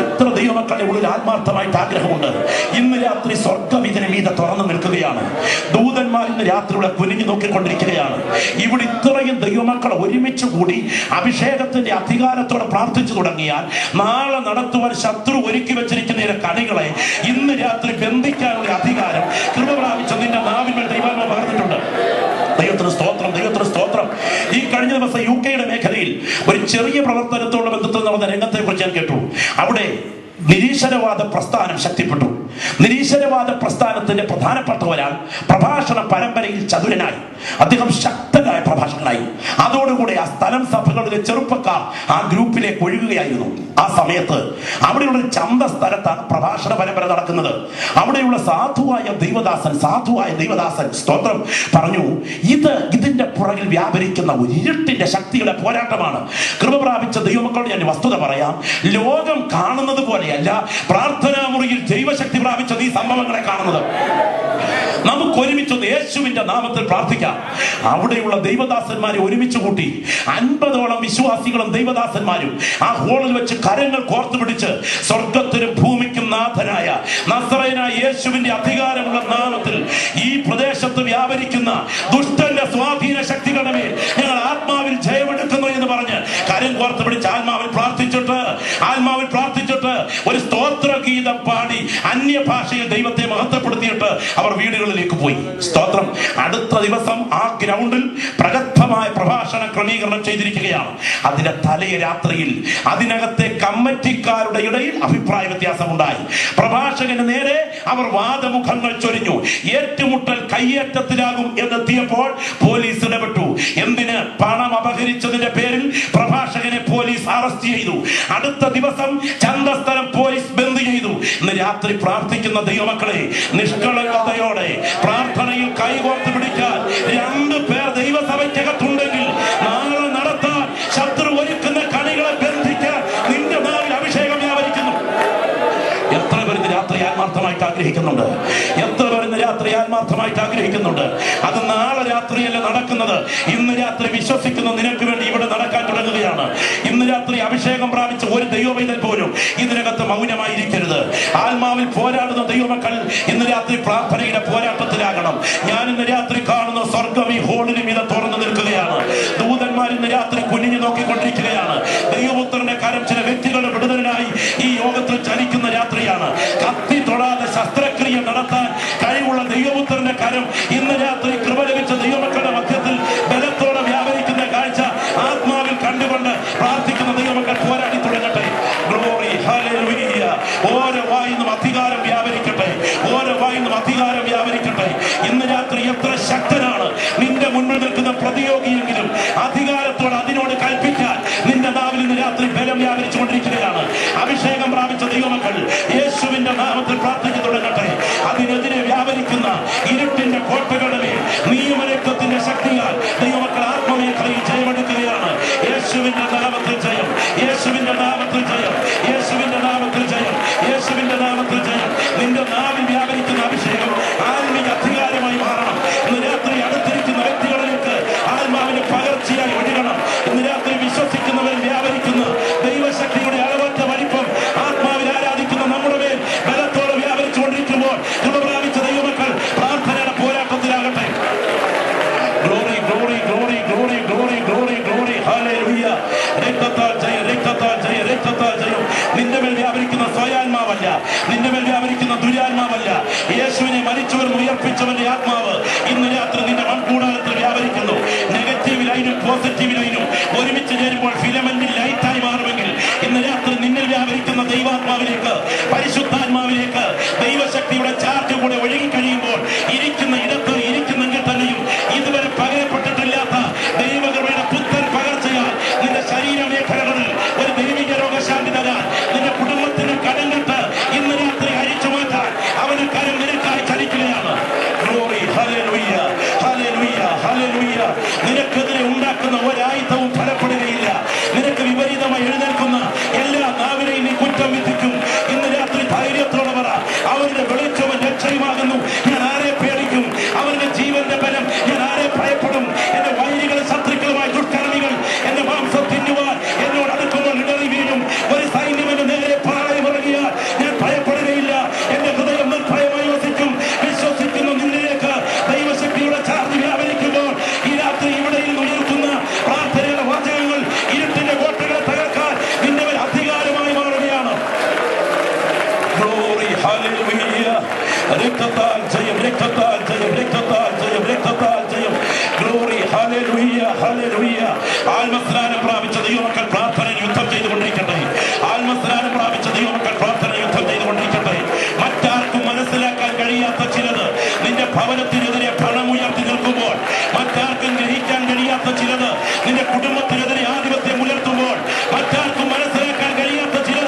[SPEAKER 1] എത്ര ദൈവമക്കളുടെ ഉള്ളിൽ ആത്മാർത്ഥമായിട്ട് ആഗ്രഹമുണ്ട്. ഇന്ന് രാത്രി സ്വർഗം ഇതിന് മീതെ തുറന്നു നിൽക്കുകയാണ്. ദൂതന്മാർ ഇന്ന് രാത്രിയുടെ കുനിഞ്ഞു നോക്കിക്കൊണ്ടിരിക്കുകയാണ്. ഇവിടെ ഇത്രയും ദൈവമക്കൾ ഒരുമിച്ച് കൂടി അഭിഷേകത്തിന്റെ അധികാരത്തോടെ പ്രാർത്ഥിച്ചു തുടങ്ങിയാൽ നാളെ നടത്തുവാൻ ശത്രു ഒരുക്കി വെച്ചിരിക്കുന്ന കണികളെ ഇന്ന് രാത്രി ബന്ധിക്കാനുള്ള അധികാരം കൃപ പ്രാപിച്ച നിന്റെ നാവിന്മേൽ ദൈവാത്മാ പകർന്നിട്ടുണ്ട്. ദൈവത്തിന് സ്തോത്രം, ദൈവത്തിന് സ്തോത്രം. ഈ കഴിഞ്ഞ ദിവസം UK മേഖലയിൽ ഒരു ചെറിയ പ്രവർത്തനത്തോടുള്ള ബന്ധത്തിൽ നടന്ന രംഗത്തെ കുറിച്ച് ഞാൻ കേട്ടു. അവിടെ നിരീശ്വരവാദ പ്രസ്ഥാനം ശക്തിപ്പെട്ടു. നിരീശ്വരവാദ പ്രസ്ഥാനത്തിന്റെ പ്രധാനപ്പെട്ട ഒരാൾ പ്രഭാഷണ പരമ്പരയിൽ ചതുരനായി. അദ്ദേഹം ശക്തനായ പ്രഭാഷകനായി. അതോടുകൂടെ ആ സ്ഥലം സഭകളിലെ ചെറുപ്പക്കാർ ആ ഗ്രൂപ്പിലേക്ക് ഒഴുകുകയായിരുന്നു. ആ സമയത്ത് അവിടെയുള്ള ഒരു ചന്ത സ്ഥലത്താണ് പ്രഭാഷണ പരമ്പര നടക്കുന്നത്. അവിടെയുള്ള സാധുവായ ദൈവദാസൻ സ്തോത്രം പറഞ്ഞു, ഇതിന്റെ പുറകിൽ വ്യാപരിക്കുന്ന ഒരു ഇരുട്ടിന്റെ ശക്തിയുടെ പോരാട്ടമാണ്. കൃപ പ്രാപിച്ച ദൈവമക്കളോട് ഞാൻ വസ്തുത പറയാം. ലോകം കാണുന്നത് പോലെയല്ല പ്രാർത്ഥനാ മുറിയിൽ ദൈവശക്തി പ്രാപിച്ചത് ഈ സംഭവങ്ങളെ കാണുന്നത്. നമുക്ക് ഒരുമിച്ചൊന്ന് യേശുവിന്റെ നാമത്തിൽ പ്രാർത്ഥിക്കാം. അവിടെയുള്ള ദൈവദാസന്മാരെ ഒരുമിച്ച് കൂട്ടി 50ഓളം വിശ്വാസികളും ദൈവദാസന്മാരും ആ ഹോളിൽ വെച്ച് കരങ്ങൾ കോർത്തു പിടിച്ച് സ്വർഗത്തിനും ഭൂമിക്കും നാഥനായ നസറേയനായ യേശുവിന്റെ അധികാരമുള്ള നാമത്തിൽ ഈ പ്രദേശത്ത് വ്യാപരിക്കുന്ന ദുഷ്ടന്റെ സ്വാധീന ശക്തികളുടെ മേൽ ഞങ്ങൾ ആത്മാവിൽ ജയമെടുക്കുന്നു എന്ന് പറഞ്ഞ് കരം കോർത്തു പിടിച്ച് ആത്മാവിൽ പ്രാർത്ഥിച്ചിട്ട് ഒരു സ്തോത്ര ഗീതം പാടി അന്യഭാഷയിൽ ദൈവത്തെ മഹത്വപ്പെടുത്തിയിട്ട് അവർ വീടുകളിലേക്ക് പോയി. സ്തോത്രം. അടുത്ത ദിവസം ആ ഗ്രൗണ്ടിൽ പ്രഗത്ഭമായ പ്രഭാഷണ ക്രമീകരണം ചെയ്തിരിക്കുകയാണ്. അതിന്റെ തലേ രാത്രിയിൽ അതിനകത്തെ കമ്മിറ്റിക്കാരുടെ ഇടയിൽ അഭിപ്രായ വ്യത്യാസമുണ്ടായി. പ്രഭാഷകന് നേരെ അവർ വാദമുഖങ്ങൾ ചൊരിഞ്ഞു. ഏറ്റുമുട്ടൽ കയ്യേറ്റത്തിലാകും എന്നെത്തിയപ്പോൾ പോലീസ് ഇടപെട്ടു. എന്തിന്? പണം അപഹരിച്ചതിന്റെ പേരിൽ പ്രഭാഷകനെ പോലീസ് അറസ്റ്റ് ചെയ്തു. അടുത്ത ദിവസം ചന്തസ്ഥലം പോലീസ് ബന്ദ് ചെയ്തു. ഇന്ന് രാത്രി പ്രാർത്ഥിക്കുന്ന ദൈവമക്കളെ, നിഷ്കളങ്കതയോടെ പ്രാർത്ഥനയിൽ കൈകോർത്ത് പിടിക്കാൻ 2 പേർ ദൈവസഭയ്ക്കകത്തുണ്ടെങ്കിൽ നാളെ നടത്താൻ ശത്രു ഒരുക്കുന്ന കണികളെ ബന്ധിക്കാൻ നിന്റെ നാവിൽ അഭിഷേകം വ്യാപരിക്കുന്നു. എത്ര പേർ ഇന്ന് രാത്രി ആത്മാർത്ഥമായിട്ട് ആഗ്രഹിക്കുന്നുണ്ട്? അത് നാളെ രാത്രിയല്ല നടക്കുന്നത്. ഇന്ന് രാത്രി വിശ്വസിക്കുന്ന നിനക്ക് വേണ്ടി ഇവിടെ നടക്കാൻ തുടങ്ങുകയാണ്. ഇന്ന് രാത്രി അഭിഷേകം പ്രാപിച്ച ഒരു ദൈവവൈതൽ പോലും ഇതിനകത്ത് മൗനമായിരിക്കരുത്. ആത്മാവിൽ പോരാടുന്ന ദൈവമക്കൾ ഇന്ന് രാത്രി പ്രാർത്ഥനയുടെ പോരാട്ടത്തിലാകണം. ഞാൻ ഇന്ന് രാത്രി കാണുന്ന സ്വർഗം ഈ ഹോളിന് മീതെ തുറന്നു നിൽക്കുകയാണ്. ദൂതന്മാർ ഇന്ന് രാത്രി കുനിഞ്ഞു നോക്കിക്കൊണ്ടിരിക്കുകയാണ്. ദൈവപുത്രന്റെ കരം ചില വ്യക്തികളുടെ വിടുതലിനായി ഈ യോഗത്തിൽ ചലിക്കുന്ന രാത്രിയാണ്. കത്തി തൊടാതെ ശസ്ത്രക്രിയ നടത്താൻ കഴിവുള്ള ദൈവപുത്രന്റെ കരം ഇന്ന് രാത്രി കൃപ ലഭിച്ച ദൈവമക്കളുടെ മധ്യത്തിൽ ബലത്തോടെ വ്യാപരിക്കുന്ന കാഴ്ച ആത്മാവിൽ കണ്ടുകൊണ്ട് പ്രാർത്ഥിക്കുന്ന ദൈവമക്കൾ പോരാടി തുടങ്ങട്ടെ. Glory, hallelujah. ഓരോ വായിന്നും അധികാരം വ്യാപരിക്കട്ടെ. ഇന്ന് രാത്രി എത്ര ശക്തനാണ് നിന്റെ മുന്നിൽ നിൽക്കുന്ന പ്രതിയോഗിയെങ്കിലും അധികാരത്തോടെ അതിനോട് കൽപ്പിക്കാൻ നിന്റെ നാവിൽ ഇന്ന് രാത്രി ബലം വ്യാപരിച്ചുകൊണ്ടിരിക്കുകയാണ്. അഭിഷേകം പ്രാപിച്ച ദൈവമക്കൾ യേശുവിന്റെ നാമത്തിൽ പ്രാർത്ഥിച്ചു തുടങ്ങട്ടെ. അതിനെതിരെ വ്യാപരിക്കുന്ന ഇരുട്ടിന്റെ കോട്ടകളുടെ മേൽ നിയമരക്തത്തിന്റെ ശക്തിയാൽ ദൈവമക്കൾ ആത്മമേഖലയിൽ ജയമെടുക്കുകയാണ്. യേശുവിന്റെ നാമത്തിൽ ജയം, യേശുവിന്റെ നാമത്തിൽ ജയം, യേശുവിന്റെ നാമത്തിൽ ജയം, യേശുവിന്റെ നാമത്തിൽ ജയം. നിന്റെ നാവിൽ വ്യാപരിക്കുന്ന അഭിഷേകം ആത്മീയ അധികാരമായി മാറണം. ഇന്ന് രാത്രി അടുത്തിരിക്കുന്ന വ്യക്തികളിലേക്ക് ആത്മാവിന്റെ പകർച്ചയായി ഒഴുകണം. ഇന്ന് രാത്രി വിശ്വസിക്കുന്നവരിൽ വ്യാപരിക്കുന്ന ദൈവശക്തിയുടെ അളവറ്റ വലിപ്പം ആത്മാവിൽ ആരാധിക്കുന്ന നമ്മുടെ മേൽ ബലത്തോടെ വ്യാപരിച്ചുകൊണ്ടിരിക്കുമ്പോൾ കൃപ പ്രാപിച്ച ദൈവമക്കൾ പ്രാർത്ഥനയുടെ പോരാട്ടത്തിലാകട്ടെ. Glory, glory, glory, glory, glory, glory, glory, hallelujah. രക്തത്താൽ ജയം, രക്തത്താൽ ജയം, രക്തത്താൽ ജയം. നിന്റെ മേൽ വ്യാപരിക്കുന്ന സ്വയാത്മാവല്ല, നിന്റെ മേൽ വ്യാപരിക്കുന്ന ദുരാത്മാവല്ല. യേശുവിനെ മരിച്ചവർ ഉയർപ്പിച്ചവന്റെ ആത്മാവ് ഇന്ന് രാത്രി നിന്റെ മൺകൂടാരത്തിൽ വ്യാപരിക്കുന്നു. നെഗറ്റീവ് ലൈനും പോസിറ്റീവ് ലൈനും ഒരുമിച്ച് ചേരുമ്പോൾ ഫിലമെന്റിൽ ലൈറ്റായി മാറുമെങ്കിൽ ഇന്ന് രാത്രി നിന്നിൽ വ്യാപരിക്കുന്ന ദൈവാത്മാവിലേക്ക്, പരിശുദ്ധാത്മാവിലേക്ക് ദൈവശക്തിയുടെ ചാർജ് കൂടെ ഒഴുകിക്കഴിയുമ്പോൾ ഇരിക്കുന്ന ഇടത്ത് ഇരിക്കുന്നെങ്കിൽ തന്നെയും ഇതുവരെ പകരപ്പെട്ടിട്ടില്ലാത്ത ദൈവകൃപയുടെ പുത്തൻ പകർച്ചയാൽ നിന്റെ ശരീരമേഖലകളിൽ ഒരു ദൈവിക രോഗശാന്തി തരാൻ, നിന്റെ കുടുംബത്തിന് കടങ്കെട്ട് ഇന്ന് രാത്രി അഴിച്ചു മാറ്റാൻ അവന് കരം നിനക്കായി ചലിക്കുകയാണ്. Glory, hallelujah, hallelujah, hallelujah. നിനക്കെതിരെ ഉണ്ടാക്കുന്ന ഒരായുധവും ഫലപ്പെടുകയില്ല. നിനക്ക് വിപരീതമായി എഴുന്നേൽക്കുന്ന എല്ലാ നാവിനെയും നീ കുറ്റം വിധിക്കും. ഇന്ന് രാത്രി ധൈര്യത്തോടെ പറ, അവരുടെ വെളിച്ചവും രക്ഷയുമാകുന്നു. ഞാൻ ആരെ പേടിക്കും? അവരുടെ ജീവന്റെ ബലം ഞാൻ ആരെ ഭയപ്പെടും? എന്റെ വൈരികളും ശത്രുക്കളുമായി ദുഷ്കർമ്മികൾ എന്റെ മാംസം തിന്നുവാൻ എന്നോട് അടുക്കുമ്പോൾ ഇടറി വീഴും. ഒരു സൈന്യം എന്റെ നേരെ പാളയം ഇറങ്ങിയാൽ ഞാൻ ഭയപ്പെടുകയില്ല. എന്റെ ഹൃദയം നിർഭയമായി വസിക്കും. വിശ്വസിക്കുന്ന നിന്നിലേക്ക് ദൈവശക്തിയുടെ ചാർജ് വ്യാപരിക്കുമ്പോൾ ഈ രാത്രി ഇവിടെ നിന്ന് ഉയർത്തുന്ന പ്രാർത്ഥനയുടെ വാചകങ്ങൾ ഇരുട്ടിന്റെ കോട്ടകളെ തകർക്കാൻ നിന്റെ മേൽ അധികാരമായി മാറുകയാണ്. Glory, hallelujah. രക്തത്താൽ ജയം, രക്തത്താൽ ജയം, രക്തത്താൽ ജയം, രക്തത്താൽ ജയം. Glory, hallelujah, hallelujah. ആത്മസ്നാനം പ്രാപിച്ച ദൈവമക്കൾ പ്രാർത്ഥനയിൽ യുദ്ധം ചെയ്തുകൊണ്ടിരിക്കട്ടെ. ആത്മസ്നാനം പ്രാപിച്ച ദൈവമക്കൾ പ്രാർത്ഥനയിൽ യുദ്ധം ചെയ്തുകൊണ്ടിരിക്കട്ടെ. മറ്റാർക്കും മനസ്സിലാക്കാൻ കഴിയാത്ത ചിലത് നിന്റെ ഭവനത്തിനെതിരെ പണമുയർത്തി നിൽക്കുമ്പോൾ, മറ്റാർക്കും ഗ്രഹിക്കാൻ കഴിയാത്ത ചിലത് നിന്റെ കുടുംബത്തിനെതിരെ ആധിപത്യം ഉയർത്തുമ്പോൾ, മറ്റാർക്കും മനസ്സിലാക്കാൻ കഴിയാത്ത ചില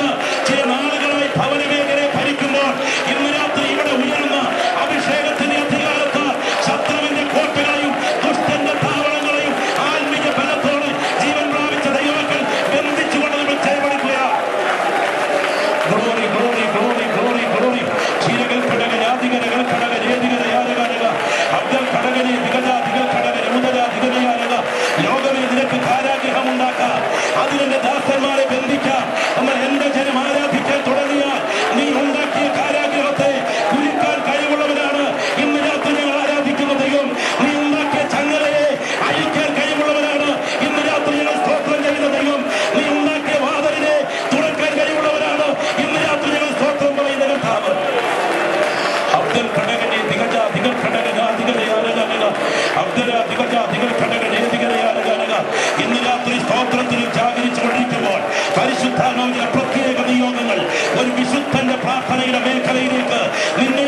[SPEAKER 1] ഒരു വിശുദ്ധന്റെ പ്രാർത്ഥനയുടെ മേഖലയിലേക്ക് നിന്നെ